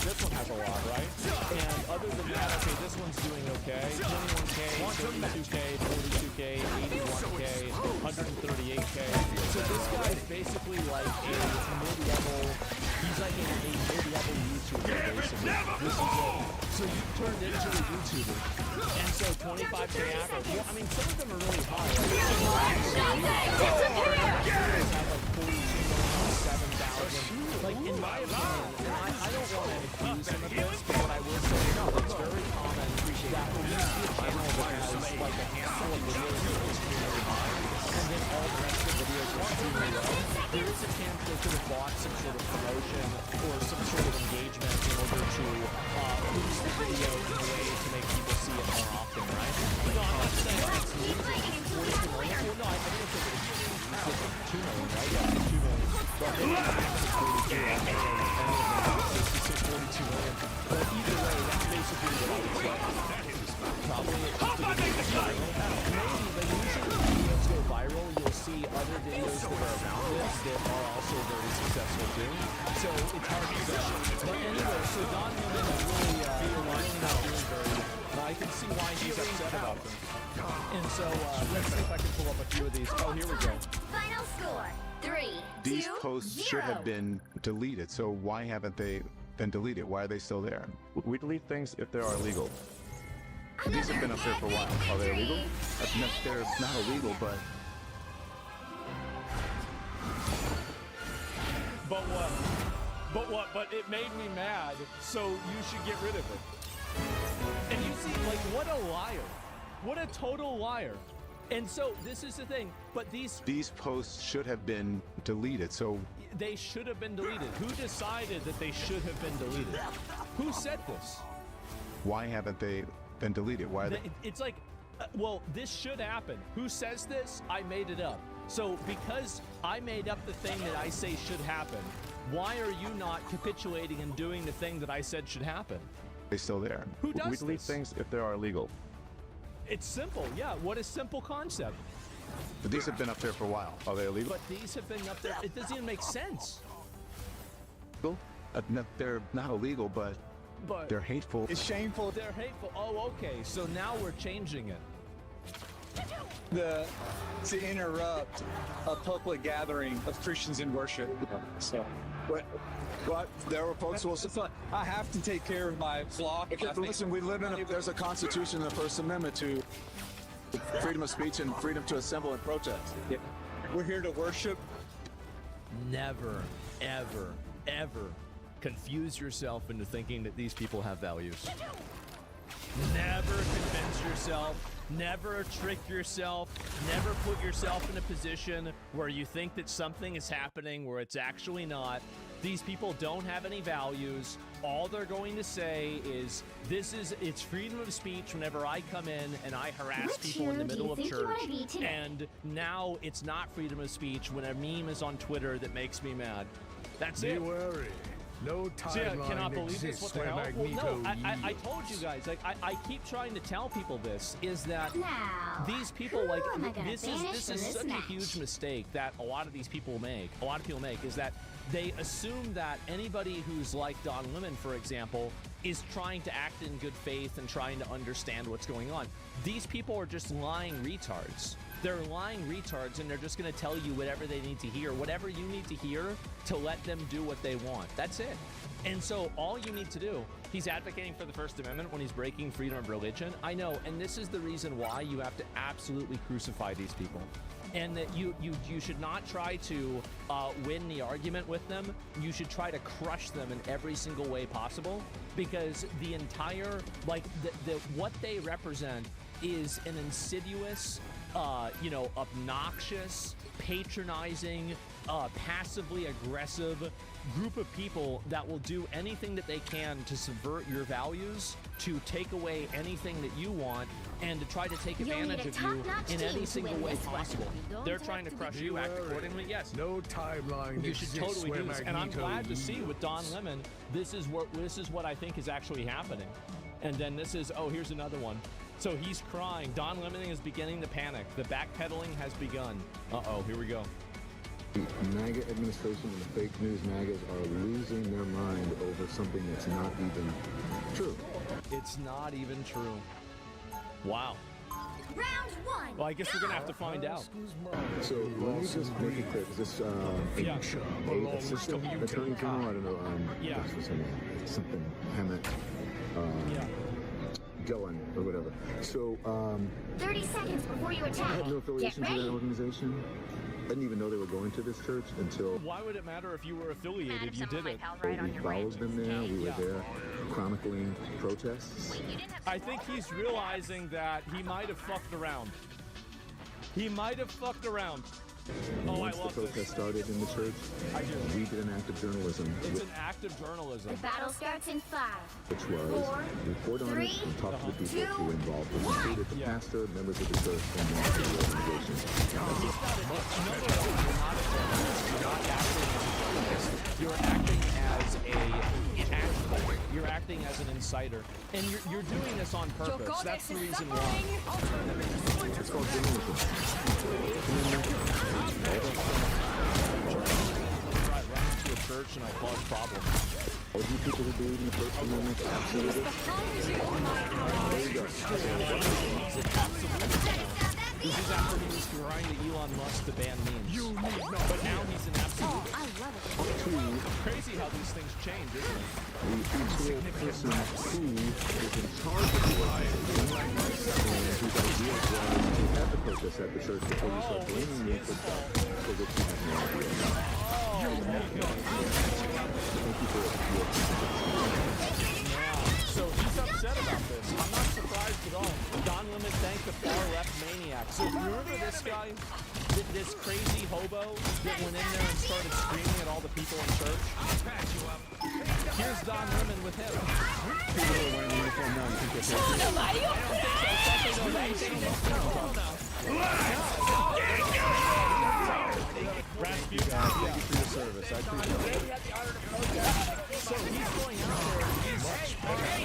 This one has a lot, right? And other than that, okay, this one's doing okay. 21K, 32K, 42K, 81K, 138K. So this guy is basically like a mid-level, he's like a mid-level YouTuber, basically. This is it. So you turned into a YouTuber. And so 25K average. Well, I mean, some of them are really high. Like, in my opinion, and I don't want to accuse him of this, but what I will say is it's very common that when you see a channel that has like a handful of videos that are extremely high, and then all the rest of the videos are extremely low, there is a chance they could have bought some sort of promotion or some sort of engagement in order to boost the video in a way to make people see it more often, right? No, I'm not saying that's the reason. 42 million? Well, no, I think it's like 2 million, right? Yeah, 2 million. But maybe it's 42, I don't know, any of them, 42 million. But either way, that's basically what I would say. Probably it's just a video viral. Maybe, but usually when videos go viral, you'll see other videos that are around this that are also very successful too. So it's hard to say. But anyway, so Don Lemon is really not doing very well. I can see why he's upset about them. And so let's see if I can pull up a few of these. Oh, here we go. Final score, 3, These 2, posts 0. should have been deleted, so why haven't they been deleted? Why are they still there? We delete things if they are illegal. These have been up there for a while. Are they illegal? They're not illegal, but But it made me mad, so you should get rid of it. And you see, like, what a liar. What a total liar. And so this is the thing, but these posts should have been deleted, so they should have been deleted. Who decided that they should have been deleted? Who said this? why haven't they been deleted? Why are they? It's like, well, this should happen. Who says this? I made it up. So because I made up the thing that I say should happen, why are you not capitulating and doing the thing that I said should happen? They're still there. Who does We delete this? things if they are illegal. It's simple, yeah. What a simple concept. But these have been up there for a while. Are they illegal? But these have been up there. It doesn't even make sense. They're not illegal, but they're hateful. It's shameful. They're hateful. Oh, okay. So now we're changing it. To interrupt a public gathering of Christians in worship. So But there are folks who will say, I have to take care of my flock. okay, but listen, we live in there's a Constitution and the First Amendment to freedom of speech and freedom to assemble and protest. Yeah. We're here to worship. Never, ever, ever confuse yourself into thinking that these people have values. Never convince yourself, never trick yourself, never put yourself in a position where you think that something is happening where it's actually not. These people don't have any values. All they're going to say is, it's freedom of speech whenever I come in and I harass people in the middle of church. And now it's not freedom of speech when a meme is on Twitter that makes me mad. That's Be it. wary. No See, I timeline cannot believe this. What exists the where hell? Magneto Well, no, I yields. told you guys. Like, I keep trying to tell people this is that Now, these people, who like, am I gonna this banish is from this such match? a huge mistake that a lot of people make, is that they assume that anybody who's like Don Lemon, for example, is trying to act in good faith and trying to understand what's going on. These people are just lying retards. They're lying retards, and they're just going to tell you whatever they need to hear, whatever you need to hear to let them do what they want. That's it. And so all you need to do, he's advocating for the First Amendment when he's breaking freedom of religion. I know, and this is the reason why you have to absolutely crucify these people. And that you should not try to win the argument with them. You should try to crush them in every single way possible, because the entire, like, what they represent is an insidious, obnoxious, patronizing, passively aggressive group of people that will do anything that they can to subvert your values, to take away anything that you want, and to try to take advantage of you in any single way possible. They're trying to crush you. Act accordingly. Yes. No timeline You should exists totally where do this. And I'm Magneto glad to see with Don yields. Lemon, this is what I think is actually happening. And then this is, here's another one. So he's crying. Don Lemon is beginning to panic. The backpedaling has begun. Uh-oh, here we go. The MAGA administration and the fake news MAGAs are losing their mind over something that's not even true. It's not even true. Wow. Round one. Well, I guess we're going to have to find out. So let me just make it clear, is this Yeah. a assistant attorney general? I don't know. Yeah. This was something Hammett. Yeah. Gillen or whatever. So 30 seconds before you I attack. had no Get affiliation to that ready. organization. I didn't even know they were going to this church until Why would it matter if you were affiliated? You did it. we followed them there. We were there chronicling protests. I think he's realizing that he might have fucked around. He might have fucked around. Oh, Once I the love protest this. started in the church, I do. we did an act of journalism, It's an act of journalism. The battle starts in 5. which was 4, report on it 3, and talk to the people 2, who were involved. Which 1. included the pastor, members of the church, and members of the organization. Number one, you're not a journalist. You're not acting as a journalist. You're acting as you're acting as an insider, and you're doing this on purpose. That's the reason why. It's called journalism. I run into a church and I cause problems. All you people who believe in the First Amendment, absolutely. There you go. This is after he was trying to Elon Musk to ban memes. But now he's an absolute. I love it. Crazy how these things change, isn't it? The actual person who is in charge of the organization and whose idea was to have the protest at the church before you start blaming me for stuff for which you have no idea. Thank you for your So he's upset about this. I'm not surprised at all. Don Lemon thanked the far left maniac. So remember this guy, this crazy hobo that went in there and started screaming at all the people in church? I'll patch you up. Here's Don Lemon with him. People who are wearing the uniform now, you think they're Rasputin, thank you for your service. I appreciate it. So he's going out there.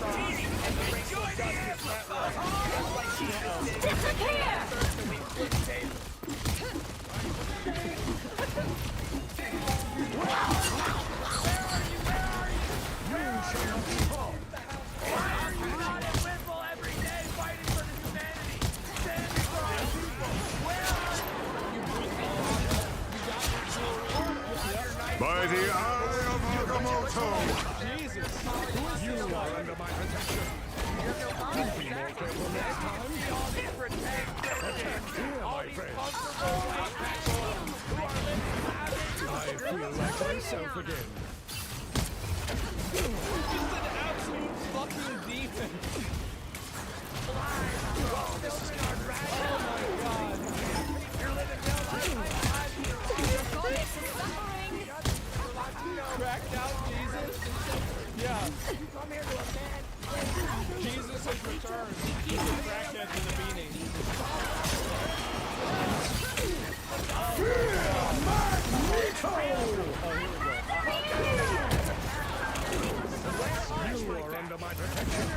By the eye of again. Just an absolute fucking demon. Oh my god. Cracked out Jesus? Yeah. Jesus has returned. He's a crackhead to the beanie. You are under my protection.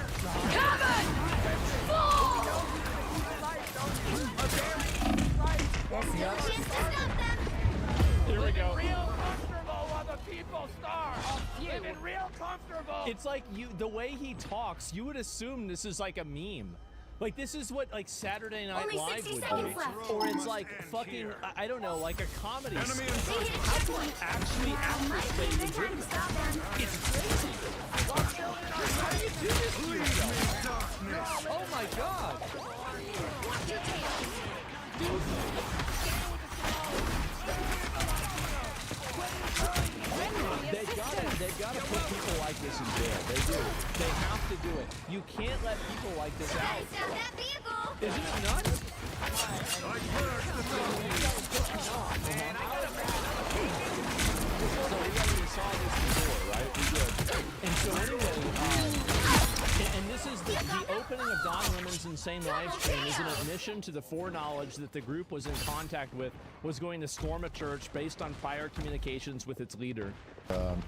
Here we go. Real comfortable while the people starve. Living real comfortable. It's like the way he talks, you would assume this is like a meme. Like this is what like Saturday Night Only Live 60 would seconds be. left. Or it's like fucking, I don't know, like a comedy. Enemy in skit. How can you actually act this way and do this? It's crazy. How do you do this to yourself? Oh my god. They've gotta put people like this in jail. They do. They have to do it. You can't let people like this out. Isn't it nuts? So we already saw this before, right? We did. And so anyway, and this is the opening of Don Lemon's Insane Livestream is an admission to the foreknowledge that the group was in contact with was going to storm a church based on prior communications with its leader.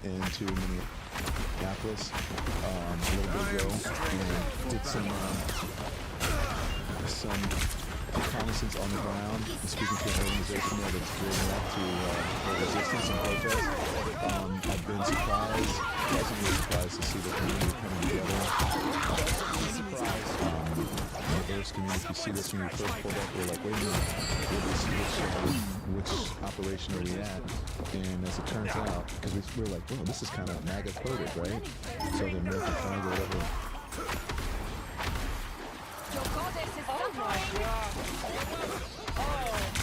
Into Minneapolis a little bit ago and did some reconnaissance on the ground, speaking to an organization there that's gearing up to resistance and protest. I've been surprised, pleasantly surprised to see the community coming together. The Airs community, see this when we first pulled up, we're like, wait a minute, which operation are we at? And as it turns out, because we were like, whoa, this is kind of MAGA coded, right? So the American flag or whatever. Oh my god! Oh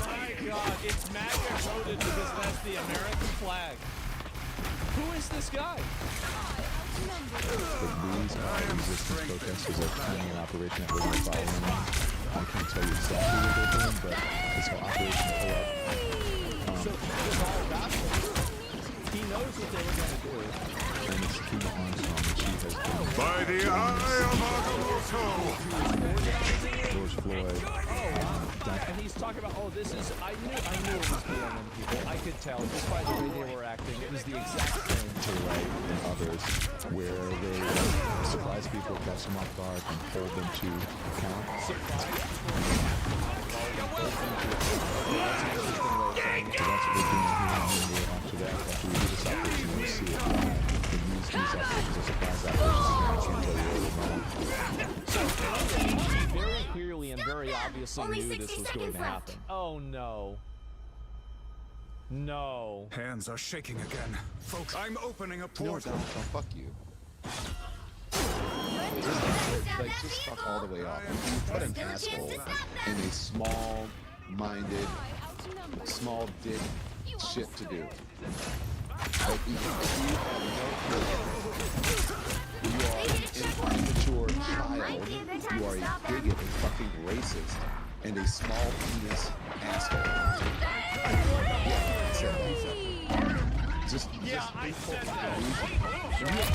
my god! It's MAGA coded because that's the American flag. Who is this guy? But these are resistance protesters are planning an operation that we're going to follow them on. I can't tell you exactly what they're doing, but it's called Operation Pull Up. So it's all about him. He knows what they were going to do. And it's Kima Armstrong, and she has been... By the eye of Agamotto! George Floyd. And he's talking about, oh, this is, I knew it was BLM people. I could tell just by the way they were acting. It was the exact same. To the right and others, where they surprise people, catch them off guard, and hold them to account. So that's what we're doing here, and then after that, after we do this operation, we'll see it live. And these operations are surprise operations, and I can't tell you where they're going. Very clearly and very obviously knew this was going to happen. Oh no. No. Hands are shaking again. Folks, I'm opening a portal. No, fuck you. Like, just fuck all the way off. You put an asshole in a small-minded, small-dick shit to do. Like, if you have no you are an immature child, you are a bigot, a fucking racist, and a small penis asshole. I said that. You have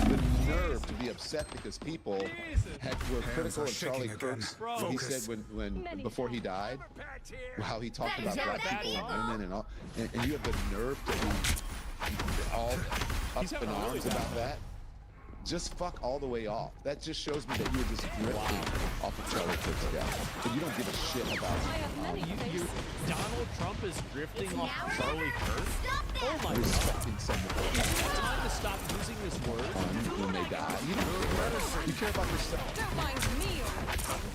the nerve to be upset because people were critical of Charlie Kirk's. What he said when before he died, how he talked about black people and women and all, and you have the nerve to be all up in arms about that. Just fuck all the way off. That just shows me that you were just drifting off of Charlie Kirk's death. But you don't give a shit about Donald Trump is drifting off Charlie Kirk? Oh my god. respecting someone. Is it time to stop using this word? When they die. You don't care. You care about yourself.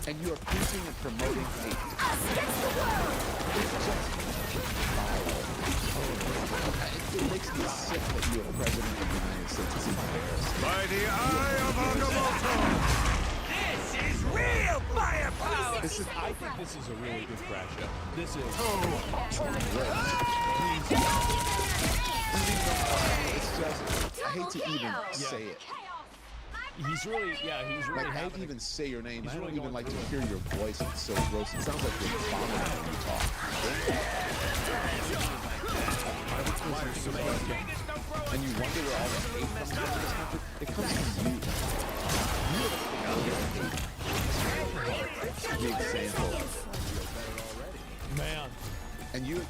And you are preaching and promoting hate. It's just vile. It makes me sick that you are president of the United States. It's embarrassing. By the eye of Agamotto! This is real firepower! I think this is a really good crash show. This is. It's just, I hate to even say it. He's really, he's really. Like, I hate to even say your name. He's I don't really even going like to through hear your voice. It's so gross. It sounds like you're vomiting when you talk. And you wonder where all the hate comes from in this country. It comes from you. You are the example. Man. And you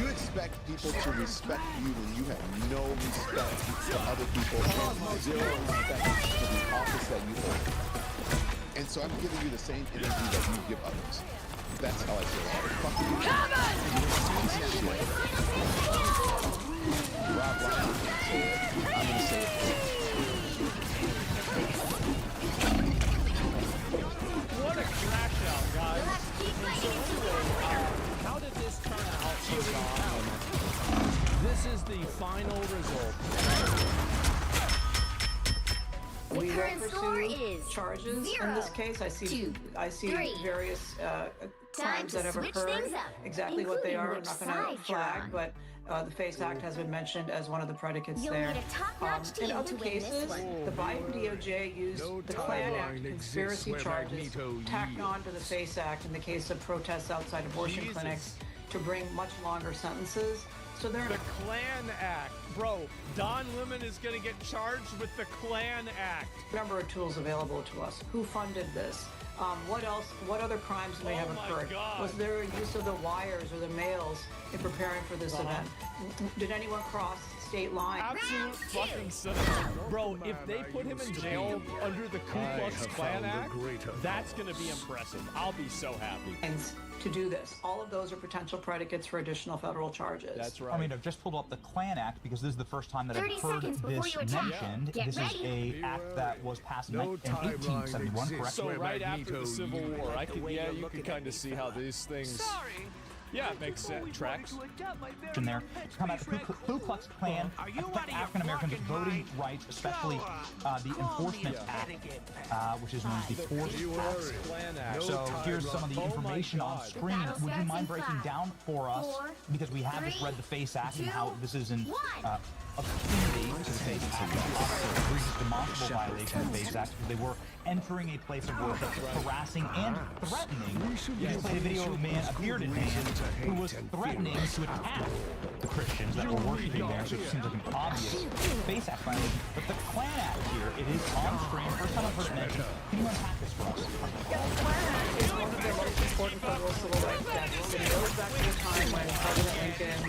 expect people to respect you when you have no respect for other people and zero respect for the office that you hold. And so I'm giving you the same energy that you give others. That's how I feel about it. Fuck you. Rob Ryan can't say it. I'm gonna say it. What a crash out, guys. And so anyway, how did this turn out for John? This is the final result. We will pursue charges in this case. I see various crimes that have occurred. Exactly what they are, I'm not going to flag, but the FACE Act has been mentioned as one of the predicates there. In other cases, the Biden DOJ used the Klan Act conspiracy charges tacked on to the FACE Act in the case of protests outside abortion clinics to bring much longer sentences. So they're the Klan Act. Bro, Don Lemon is going to get charged with the Klan Act. Number of tools available to us. Who funded this? What else? What other crimes may have occurred? Was there a use of the wires or the mails in preparing for this event? Did anyone cross state lines? Absolute fucking citizen. Bro, if they put him in jail under the Ku Klux Klan Act, that's going to be impressive. I'll be so happy. To do this. All of those are potential predicates for additional federal charges. That's right. I mean, I've just pulled up the Klan Act because this is the first time that I've heard this mentioned. This is a act that was passed in 1871, correct? So right after the Civil War, you can kind of see how these things. Yeah, it makes sense. Tracks. In there, to come out the Ku Klux Klan, affect African Americans' voting rights, especially the Enforcement Act, which is known as the Force Act. So here's some of the information on screen. Would you mind breaking down for us, because we have just read the FACE Act and how this is in obscenity to the FACE Act, egregious demonstrable violation of the FACE Act, because they were entering a place of worship, harassing and threatening. We just played a video of a man, a bearded man, who was threatening to attack the Christians that were worshiping there, so it seems like an obvious FACE Act violation. But the Klan Act here, it is on screen, first time I've heard it mentioned. Can you unpack this for us? The Klan Act is one of the most important federal civil rights statutes. It goes back to the time when President Lincoln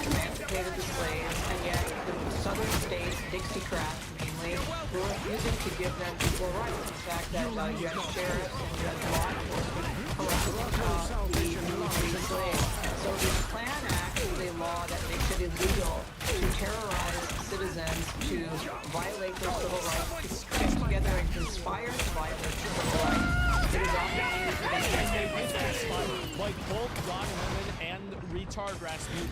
emancipated the slaves, and yet the southern states, Dixiecrats mainly, were refusing to give them equal rights. The fact that you had sheriffs and you had law enforcement harassing the slaves. So the Klan Act is a law that makes it illegal to terrorize citizens, to violate their civil rights, to stick together and conspire to violate their civil rights. It is often used against like both Don Lemon and retard Rasputin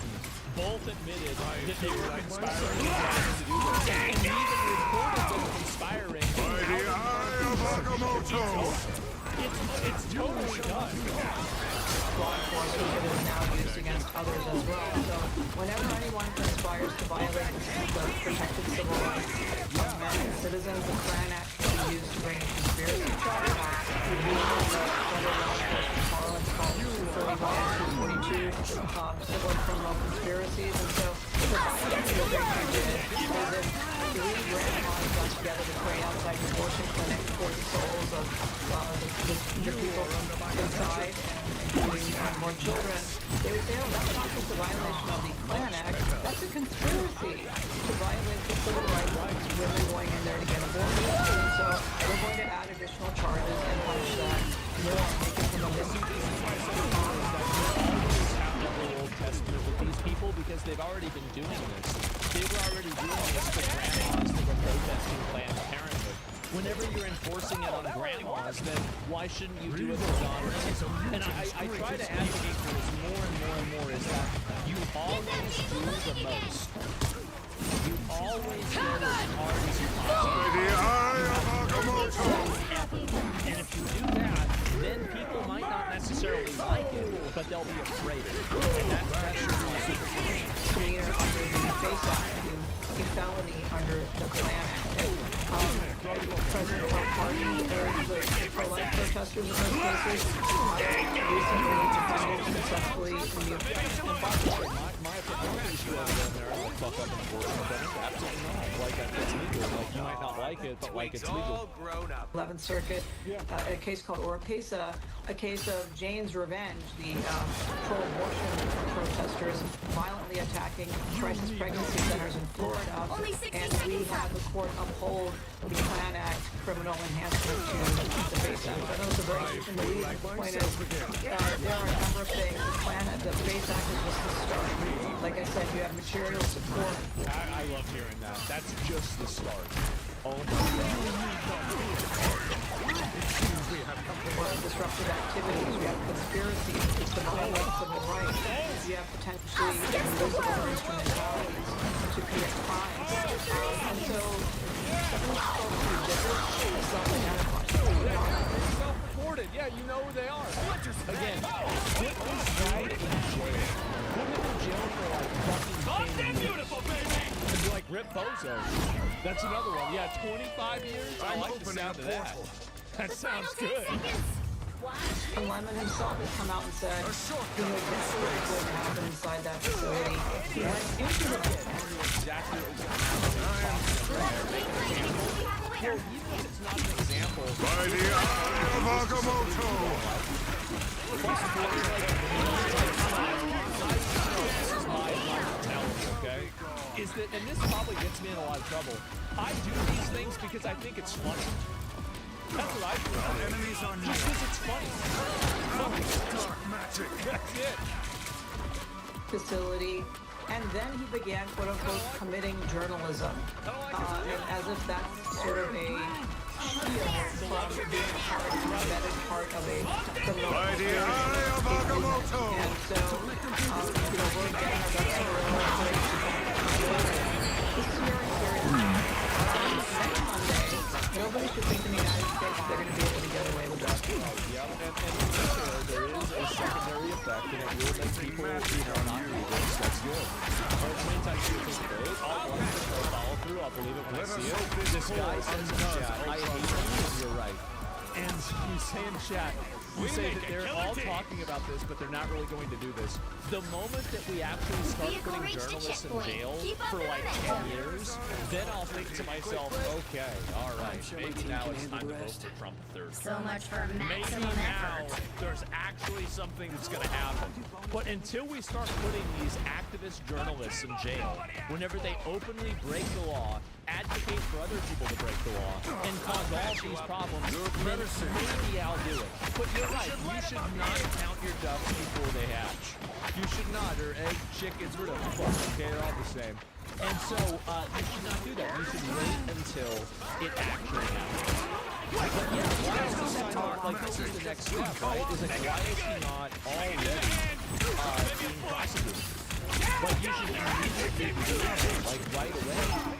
both admitted that they were conspiring to do this, and even reported them conspiring. It's totally done. Law enforcement is now used against others as well. So whenever anyone conspires to violate the protected civil rights of men and citizens, the Klan Act can be used to bring a conspiracy charge. We use the federal law enforcement parlance called 241 and 242 civil and criminal conspiracies. And so the Biden DOJ did is that 3 grandmas got together to pray outside the abortion clinic for the souls of the people inside, including more children. They would say, oh, that's not just a violation of the Klan Act, that's a conspiracy to violate the civil rights of women going in there to get abortions. And so we're going to add additional charges and punish that more, make it from a Old Testament with these people, because they've already been doing this. They were already doing this to grandmas that were protesting Planned Parenthood. Whenever you're enforcing it on grandmas, then why shouldn't you do it for Don Lemon? And I try to advocate for this more and more and more, is that you always do the most. You always go as hard as you possibly can. And if you do that, then people they'll be afraid of it. And that's Creator under the FACE Act, a felony under the Klan Act. President Trump pardoned the pro-life protesters in those cases. Recently defended successfully in the my issue over there is fuck up enforcement. Absolutely not. Like, it's legal. Like, you might not like it, but like, it's legal. 11th Circuit, a case called Oropesa, a case of Jane's Revenge, the pro-abortion protesters violently attacking crisis pregnancy centers in Florida. And we had the court uphold the Klan Act criminal enhancement to the FACE Act. I know it's a very in the weeds. The point is, there are a number of things. The FACE Act is just the start. Like I said, you have material support. I love hearing that. That's just the start. Oh my God. Disruptive activities, we have conspiracies to violate civil rights, you have potentially invisible instrumentalities to commit crimes. And so, everyone's supposed to be different, self-identified. Self-reported, yeah, you know who they are. Again, what was Jade in jail? Put him in jail for like fucking 10 years. Beautiful, baby! And be like, Rip Bozo. That's another one. Yeah, 25 years? I like the sound of that. That sounds good. And Lemon himself has come out and said, you know, exactly what's going to happen inside that facility. He went into the pit. Exactly what was going to happen. Well, even if it's not an example. By the eye of Agamotto! This is my talent, okay? Is that, and this probably gets me in a lot of trouble. I do these things because I think it's funny. That's what I do. Enemies on just because it's funny. Dark magic. That's it. Facility, and then he began, quote unquote, committing journalism, as if that's sort of a shield from being embedded part of a criminal organization. And so, you know, we're getting our ducks in a row. This is very serious. Next Monday, nobody should think in the United States they're going to be able to get away with that. Yep, and there is a secondary effect, and it will make people, you know, not read this. That's good. Anytime you think of it, I'll watch it, I'll follow through, I'll believe it when I see it. This guy says in chat, I hate you, you're right. And you say in chat, you say that they're all talking about this, but they're not really going to do this. The moment that we actually start putting journalists in jail for like 10 years, then I'll think to myself, okay, all right, maybe now it's time to vote for Trump third. So much for Maybe maximum now effort. there's actually something that's going to happen. But until we start putting these activist journalists in jail, whenever they openly break the law, advocate for other people to break the law, and cause all these problems, then maybe I'll do it. But you're right, you should not count your ducks before they hatch. You should not, or egg, chickens, whatever the fuck, okay, they're all the same. And so, you should not do that. You should wait until it actually happens. But yeah, why is this not, like, this is the next step, right? Is like, why is he not already being prosecuted? Like, you should immediately do it, like, right away.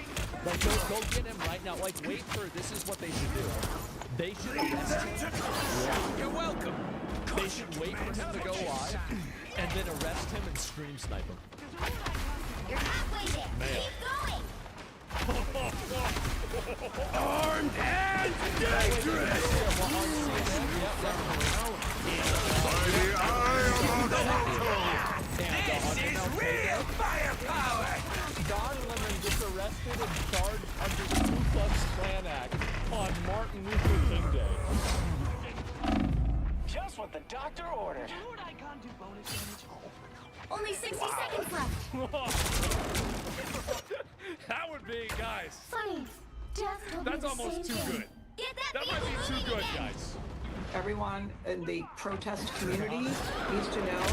Like, go get him right now. Like, wait for, this is what they should do. They should arrest him. Yeah. You're welcome. They should wait for him to go live, and then arrest him and stream snipe him. You're halfway there. Man. Keep going. Armed and dangerous! By the eye of Agamotto! This is real firepower! Don Lemon gets arrested and charged under the Ku Klux Klan Act on Martin Luther King Day. Just what the doctor ordered. Only 60 seconds left. That would be, guys. Funny. Death will be That's the almost too same good. thing. Get that That might be too good, guys. Everyone in the protest community needs to know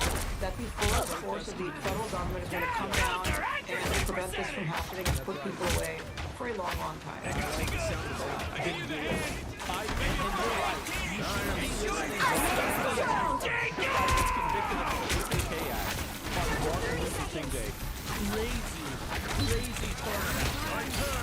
that the full force of the federal government is going to come down and prevent this from happening and put people away for a long, long time. I didn't do it. And you're right. You shouldn't be listening to I was convicted of the KKK Act on Martin Luther King Day. Crazy tournament.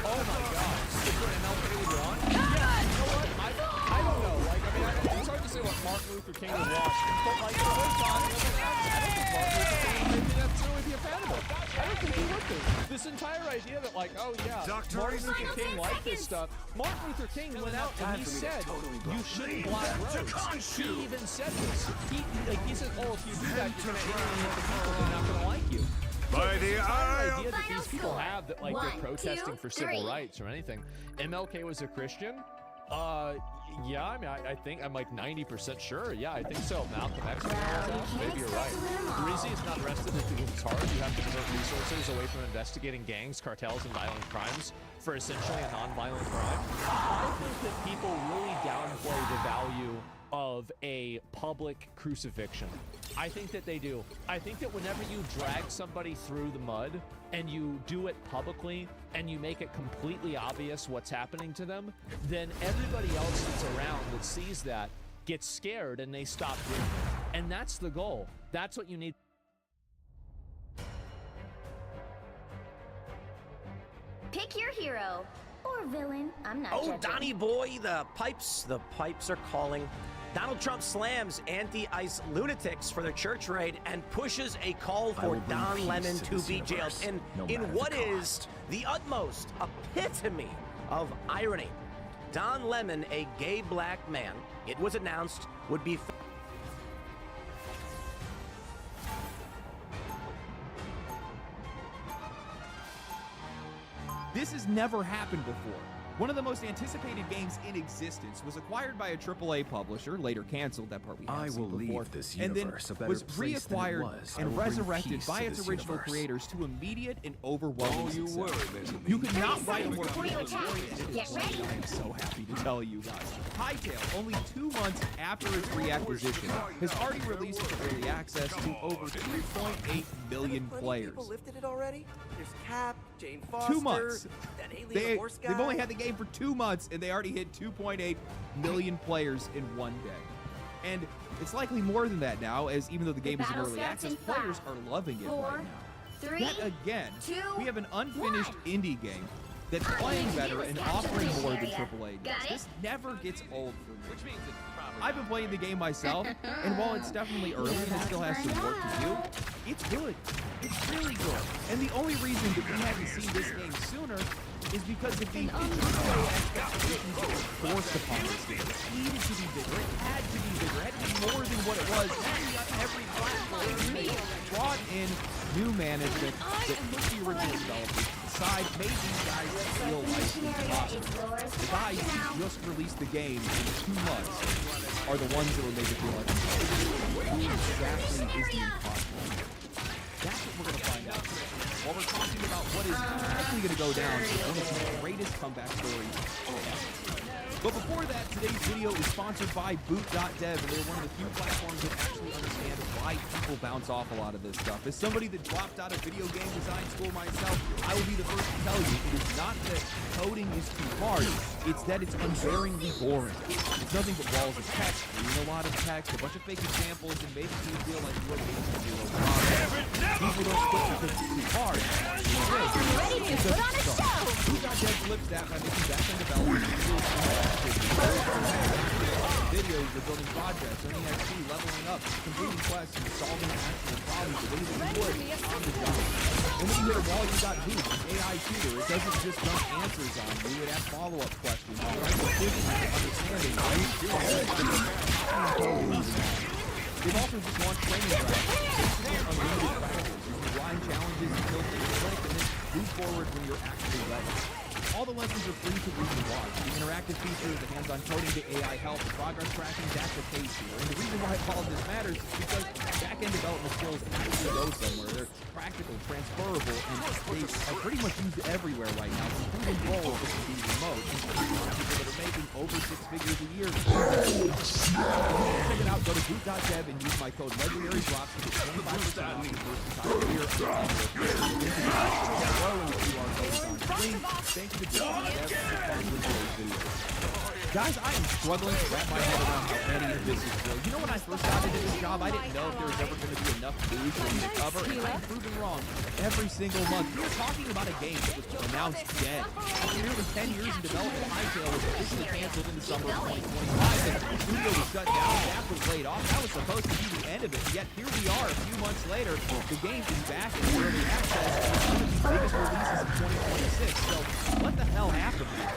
Oh my God. Super MLK LeBron? Yeah, you know what? I don't know. Like, I mean, it's hard to say what Martin Luther Luther King would watch. But like, the whole time, I don't think Martin Luther King would maybe necessarily be a fan of it. I don't think he would be. This entire idea that like, oh yeah, Martin Luther King liked this stuff. Martin Luther King went out and he said, you shouldn't block roads. He even said this. He said, oh, if you do that, you're going to alienate the people. They're not going to like you. By the idea that these people have that like they're protesting for civil rights or anything. MLK was a Christian. Yeah, I mean, I think I'm like 90% sure. Yeah, I think so. Malcolm X was maybe you're right. The reason he's not arrested is because it's hard. You have to divert resources away from investigating gangs, cartels, and violent crimes for essentially a non-violent crime. I think that people really downplay the value of a public crucifixion. I think that they do. I think that whenever you drag somebody through the mud and you do it publicly and you make it completely obvious what's happening to them, then everybody else that's around that sees that gets scared and they stop doing it. And that's the goal. That's what you need. Pick your hero or villain. I'm not Oh, judging. Donnie boy, the pipes are calling. Donald Trump slams anti-ICE lunatics for their church raid and pushes a call for Don Lemon to be jailed in what is the utmost epitome of irony. Don Lemon, a gay black man, it was announced, would be This has never happened before. One of the most anticipated games in existence was acquired by a AAA publisher, later canceled, that part we have seen before, this and then universe a better was place than it reacquired was. I and will bring resurrected peace by to its this original universe. creators to immediate and overwhelming Don't you success. worry, You could not write a more Before you beautiful story. attack, get ready. I am so happy to tell you guys. Hytale, only 2 months after its reacquisition, has already released its early access to over 2.8 million players. Lifted it already? There's Cap, Jane Foster, 2 months. that alien They've horse guy. only had the game for 2 months, and they already hit 2.8 million players in one day. And it's likely more than that now, as even though the game is in battle early starts access, in players 5, are loving it 4, right now. 3, Yet again, 2, we have an unfinished 1. indie game that's All you playing need to better do is and capture offering this more than area. AAA games. Got it? This never gets old for me. Which means it's probably I've been playing the game myself, and while it's definitely early and it still has some work to do, it's good. It's really good. And the only reason that we haven't seen this game sooner is because of the AAA expectations that were forced upon this game. It needed to be bigger. It had to be bigger. It had to be more than what it was. It had to be on every platform. They brought in new management that put the original developers aside, made these guys feel like impossible. The guys who just released the game in 2 months are the ones that will make it feel like impossible. Who exactly is the impossible? That's what we're going to find out today. While we're talking about what is likely going to go down as one of the greatest comeback stories ever. But before that, today's video is sponsored by Boot.dev, and they're one of the few platforms that actually understand why people bounce off a lot of this stuff. As somebody that dropped out of video game design school myself, I will be the first to tell you, it is not that coding is too hard, it's that it's unbearingly boring. It's nothing but walls of text, reading a lot of text, a bunch of fake examples, and making you feel like what games can do over time. People don't quit because it's too hard. Ready to put on a show! Boot.dev flips that by making back-end development videos, they're building projects, earning XP, leveling up, completing quests, and solving actual problems the way that you would on the job. And when you hit a wall, you got Boot, an AI tutor. It doesn't just dump answers on you, it asks follow-up questions. It tries to push you to understanding They've also just launched training grounds. Unlimited practice. You can grind challenges until things click, and then move forward when you're actually ready. All the lessons are free to read and watch. The interactive features, the hands-on coding, the AI help, the progress tracking, that's the case here. And the reason why all of this matters is because back-end development skills actually go somewhere. They're practical, transferable, and they are pretty much used everywhere right now, including roles that can be remote. And people that are making over 6 figures a year. Check it out. Go to boot.dev and use my code Legendary Drops to get 25% off your first entire year. Thank you to Boot.dev for sponsoring today's video. Guys, I am struggling to wrap my head around how many of this is real. You know, when I first got into this job, I didn't know if there was ever going to be enough news for me to cover, and I'm proven wrong every single month. We were talking about a game that was announced dead. After nearly 10 years in development, Hytale was officially canceled in the summer of 2025, and the studio was shut down, staff was laid off. That was supposed to be the end of it, yet here we are a few months later. The game is back in early access, and it's one of the biggest releases of 2026. So what the hell happened here?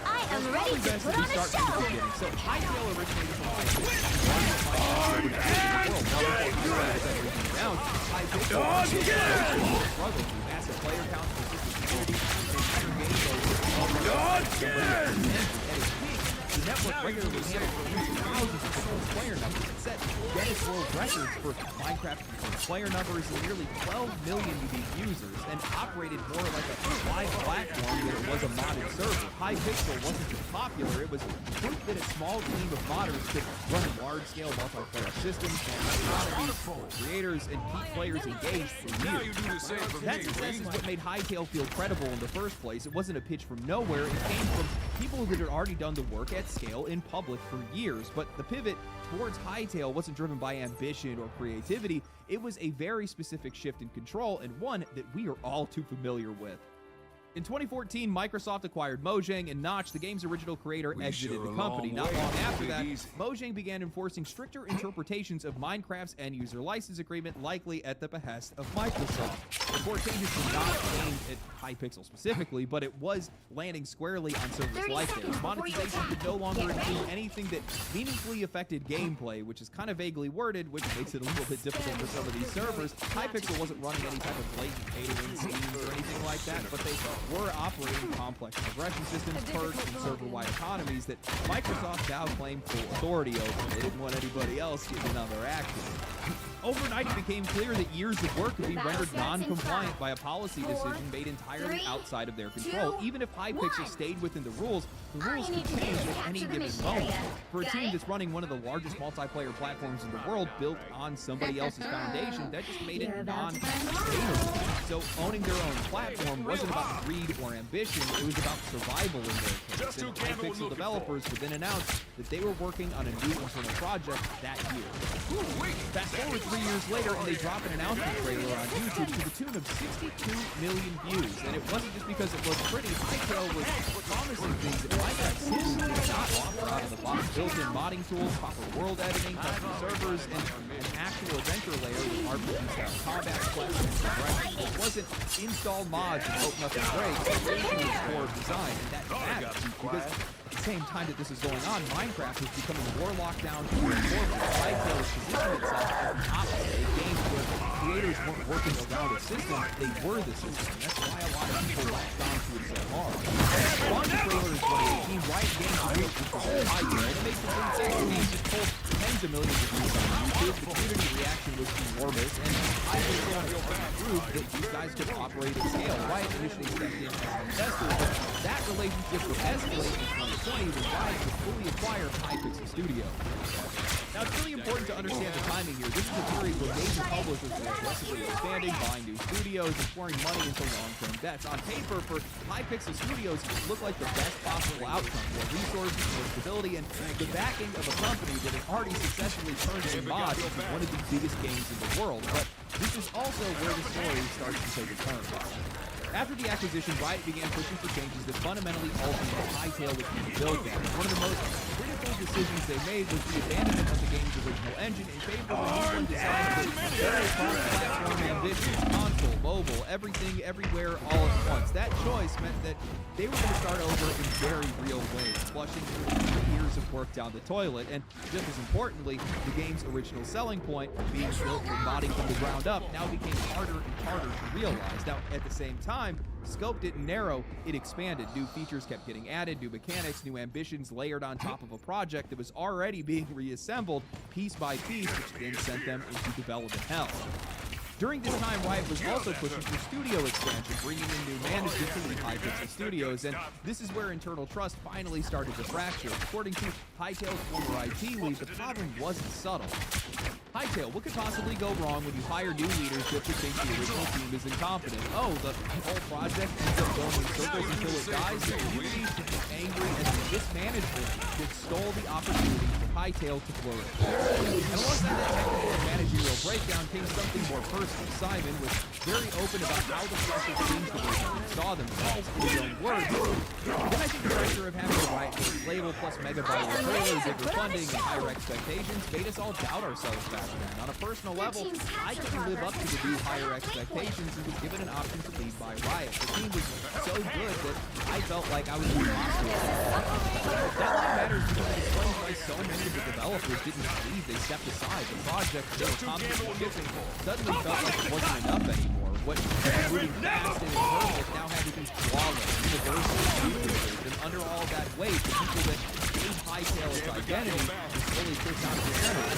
I am ready to put on a show! So Hytale originated from Hypixel. Struggled through massive player counts, consistent community, the network regularly handled thousands of people's player numbers and set Guinness World Records for Minecraft player numbers and nearly 12 million unique users, and operated more like a live platform than it was a modded server. Hypixel wasn't just popular, it was proof that a small team of modders could run large-scale multiplayer systems and economies for creators and keep players engaged for years. That success is what made Hytale feel credible in the first place. It wasn't a pitch from nowhere, it came from people who had already done the work at scale in public for years. But the pivot towards Hytale wasn't driven by ambition or creativity. It was a very specific shift in control, and one that we are all too familiar with. In 2014, Microsoft acquired Mojang, and Notch, the game's original creator, exited the company. Not long after that, Mojang began enforcing stricter interpretations of Minecraft's end-user license agreement, likely at the behest of Microsoft. The court changes were not aimed at Hypixel specifically, but it was landing squarely on servers like theirs. Monetization could no longer include anything that meaningfully affected gameplay, which is kind of vaguely worded, which makes it a little bit difficult for some of these servers. Hypixel wasn't running any type of blatant pay-to-win schemes or anything like that, but they were operating complex progression systems, perks, and server-wide economies that Microsoft now claimed full authority over. They didn't want anybody else getting on their action. Overnight, it became clear that years of work could be rendered non-compliant by a policy decision made entirely outside of their control. Even if Hypixel stayed within the rules could change at any given moment. For a team that's running one of the largest multiplayer platforms in the world built on somebody else's foundation, that just made it non-sustainable. So owning their own platform wasn't about greed or ambition, it was about survival in their case. And Hypixel developers would then announce that they were working on a new internal project that year. Fast forward 3 years later, and they drop an announcement trailer on YouTube to the tune of 62 million views. And it wasn't just because it looked pretty. Hytale was promising things that Minecraft simply did not offer out of the box. Built-in modding tools, proper world editing, custom servers, and an actual adventure layer with RPG-style combat, quests, and progression. It wasn't install mods and hope nothing breaks. It was its core design, and that matters because at the same time that this is going on, Minecraft is becoming more locked down to the corporate. Hytale is positioning itself as the opposite, a game where creators weren't working around a system, they were the system. That's why a lot of people latched onto it so hard. Launch trailer in 2018, Riot Games revealed this was Hytale. It makes the sensation games that pulled tens of millions of views on YouTube. The community reaction was enormous, and Hytale proved that these guys could operate at scale. Riot initially stepped in as an investor, but that relationship would escalate in 2020 when Riot would fully acquire Hypixel Studio. Now, it's really important to understand the timing here. This is a period where major publishers were aggressively expanding, buying new studios, and pouring money into long-term bets. On paper, for Hypixel Studios, it looked like the best possible outcome. More resources, more stability, and the backing of a company that had already successfully turned in mods into one of the biggest games in the world. But this is also where the story starts to take a turn. After the acquisition, Riot began pushing for changes that fundamentally altered what Hytale was being built on. One of the most critical decisions they made was the abandonment of the game's original engine in favor of a new one designed with very cross-platform ambitions, console, mobile, everything, everywhere, all at once. That choice meant that they were going to start over in very real ways, flushing 3 years of work down the toilet, and just as importantly, the game's original selling point, being built from modding from the ground up, now became harder and harder to realize. Now, at the same time, scope didn't narrow, it expanded. New features kept getting added, new mechanics, new ambitions layered on top of a project that was already being reassembled piece by piece, which then sent them into development hell. During this time, Riot was also pushing for studio expansion, bringing in new management to lead Hypixel Studios, and this is where internal trust finally started to fracture. According to Hytale's former IT lead, the problem wasn't subtle. Hytale, what could possibly go wrong when you hire new leadership who thinks the original team is incompetent? Oh, the whole project ends up going in circles until it dies. The community should be angry as the mismanagement that stole the opportunity for Hytale to flourish. And alongside that technical and managerial breakdown came something more personal. Simon was very open about how the special teams division saw themselves in his own words. Then I think the pressure of having a riot-based label plus mega-viral trailers, bigger funding, and higher expectations made us all doubt ourselves back then. On a personal level, I couldn't live up to the new higher expectations and was given an option to lead by Riot. The team was so good that I felt like I was being ostracized. That line matters because it explains why so many of the developers didn't believe they stepped aside. The project they were constantly shipping suddenly felt like it wasn't enough anymore. What was moving fast and imperfect now had to be flawless, universal, future-proof. And under all that weight, the people that gave Hytale its identity was fully pushed out of the center.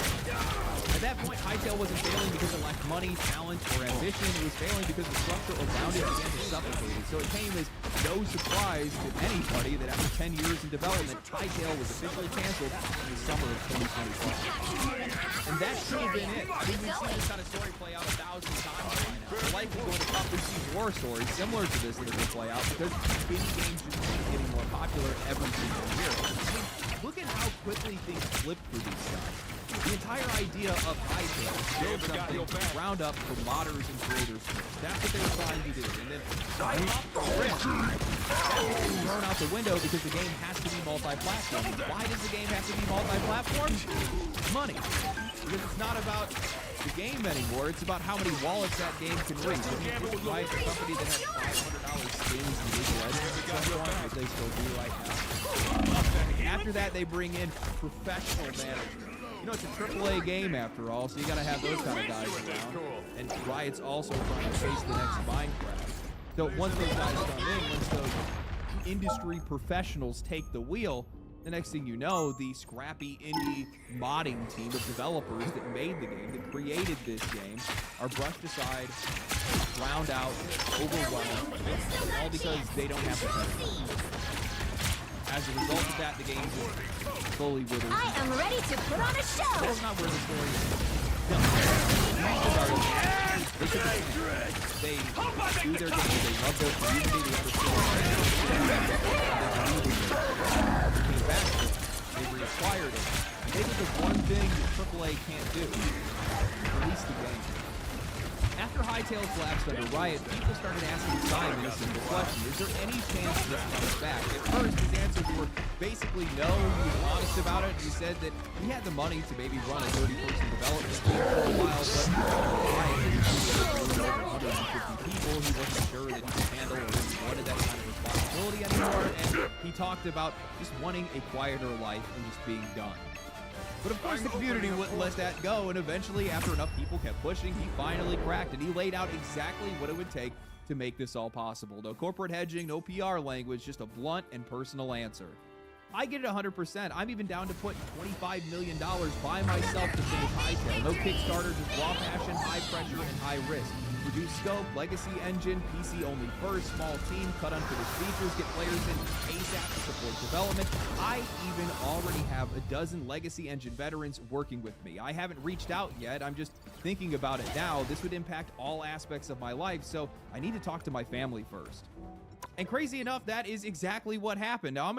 At that point, Hytale wasn't failing because it lacked money, talent, or ambition. It was failing because the structure around it began to suffocate it. So it came as no surprise to anybody that after 10 years in development, Hytale was officially canceled in the summer of 2025. And that should have been it. I mean, we've seen this kind of story play out 1,000 times by now. We're likely going to probably see more stories similar to this that are going to play out because indie games just keep getting more popular every single year. I mean, look at how quickly things flip for these guys. The entire idea of Hytale is build something from the ground up for modders and creators. That's what they were trying to do. And then that's thrown out the window because the game has to be multi-platform. Why does the game have to be multi-platform? Money. Because it's not about the game anymore. It's about how many wallets that game can reach. I mean, Riot, a company that has $500 skins in League of Legends, which they still do right now. After that, they bring in professional managers. You know, it's a AAA game after all, so you gotta have those kind of guys around. And Riot's also trying to chase the next Minecraft. So once those guys come in, once those industry professionals take the wheel, the next thing you know, the scrappy indie modding team of developers that made the game, that created this game, are brushed aside, drowned out, overwhelmed, all because they don't have the time. As a result of that, the game just slowly withers. I am ready to put on a show. That's not where the story is. No. They took a chance. They do their game. They love their community. They understand. They came back. They reacquired it. They did the one thing that AAA can't do: release the game. After Hytale collapsed under Riot, people started asking Simon a simple question: is there any chance this comes back? At first, his answers were basically no. He was honest about it. He said that he had the money to maybe run a 30-person development team for a while, but Riot was over 150 people. He wasn't sure that he could handle or he wanted that kind of responsibility anymore, and he talked about just wanting a quieter life and just being done. But of course the community wouldn't let that go, and eventually, after enough people kept pushing, he finally cracked, and he laid out exactly what it would take to make this all possible. No corporate hedging, no PR language, just a blunt and personal answer. I get it 100%. I'm even down to put $25 million by myself to finish Hytale. No Kickstarter, just raw passion, high pressure, and high risk. Reduced scope, legacy engine, PC only first, small team, cut unfinished features, get players in ASAP to support development. I even already have a dozen legacy engine veterans working with me. I haven't reached out yet. I'm just thinking about it now. This would impact all aspects of my life, so I need to talk to my family first. And crazy enough, that is exactly what happened. Now, I'm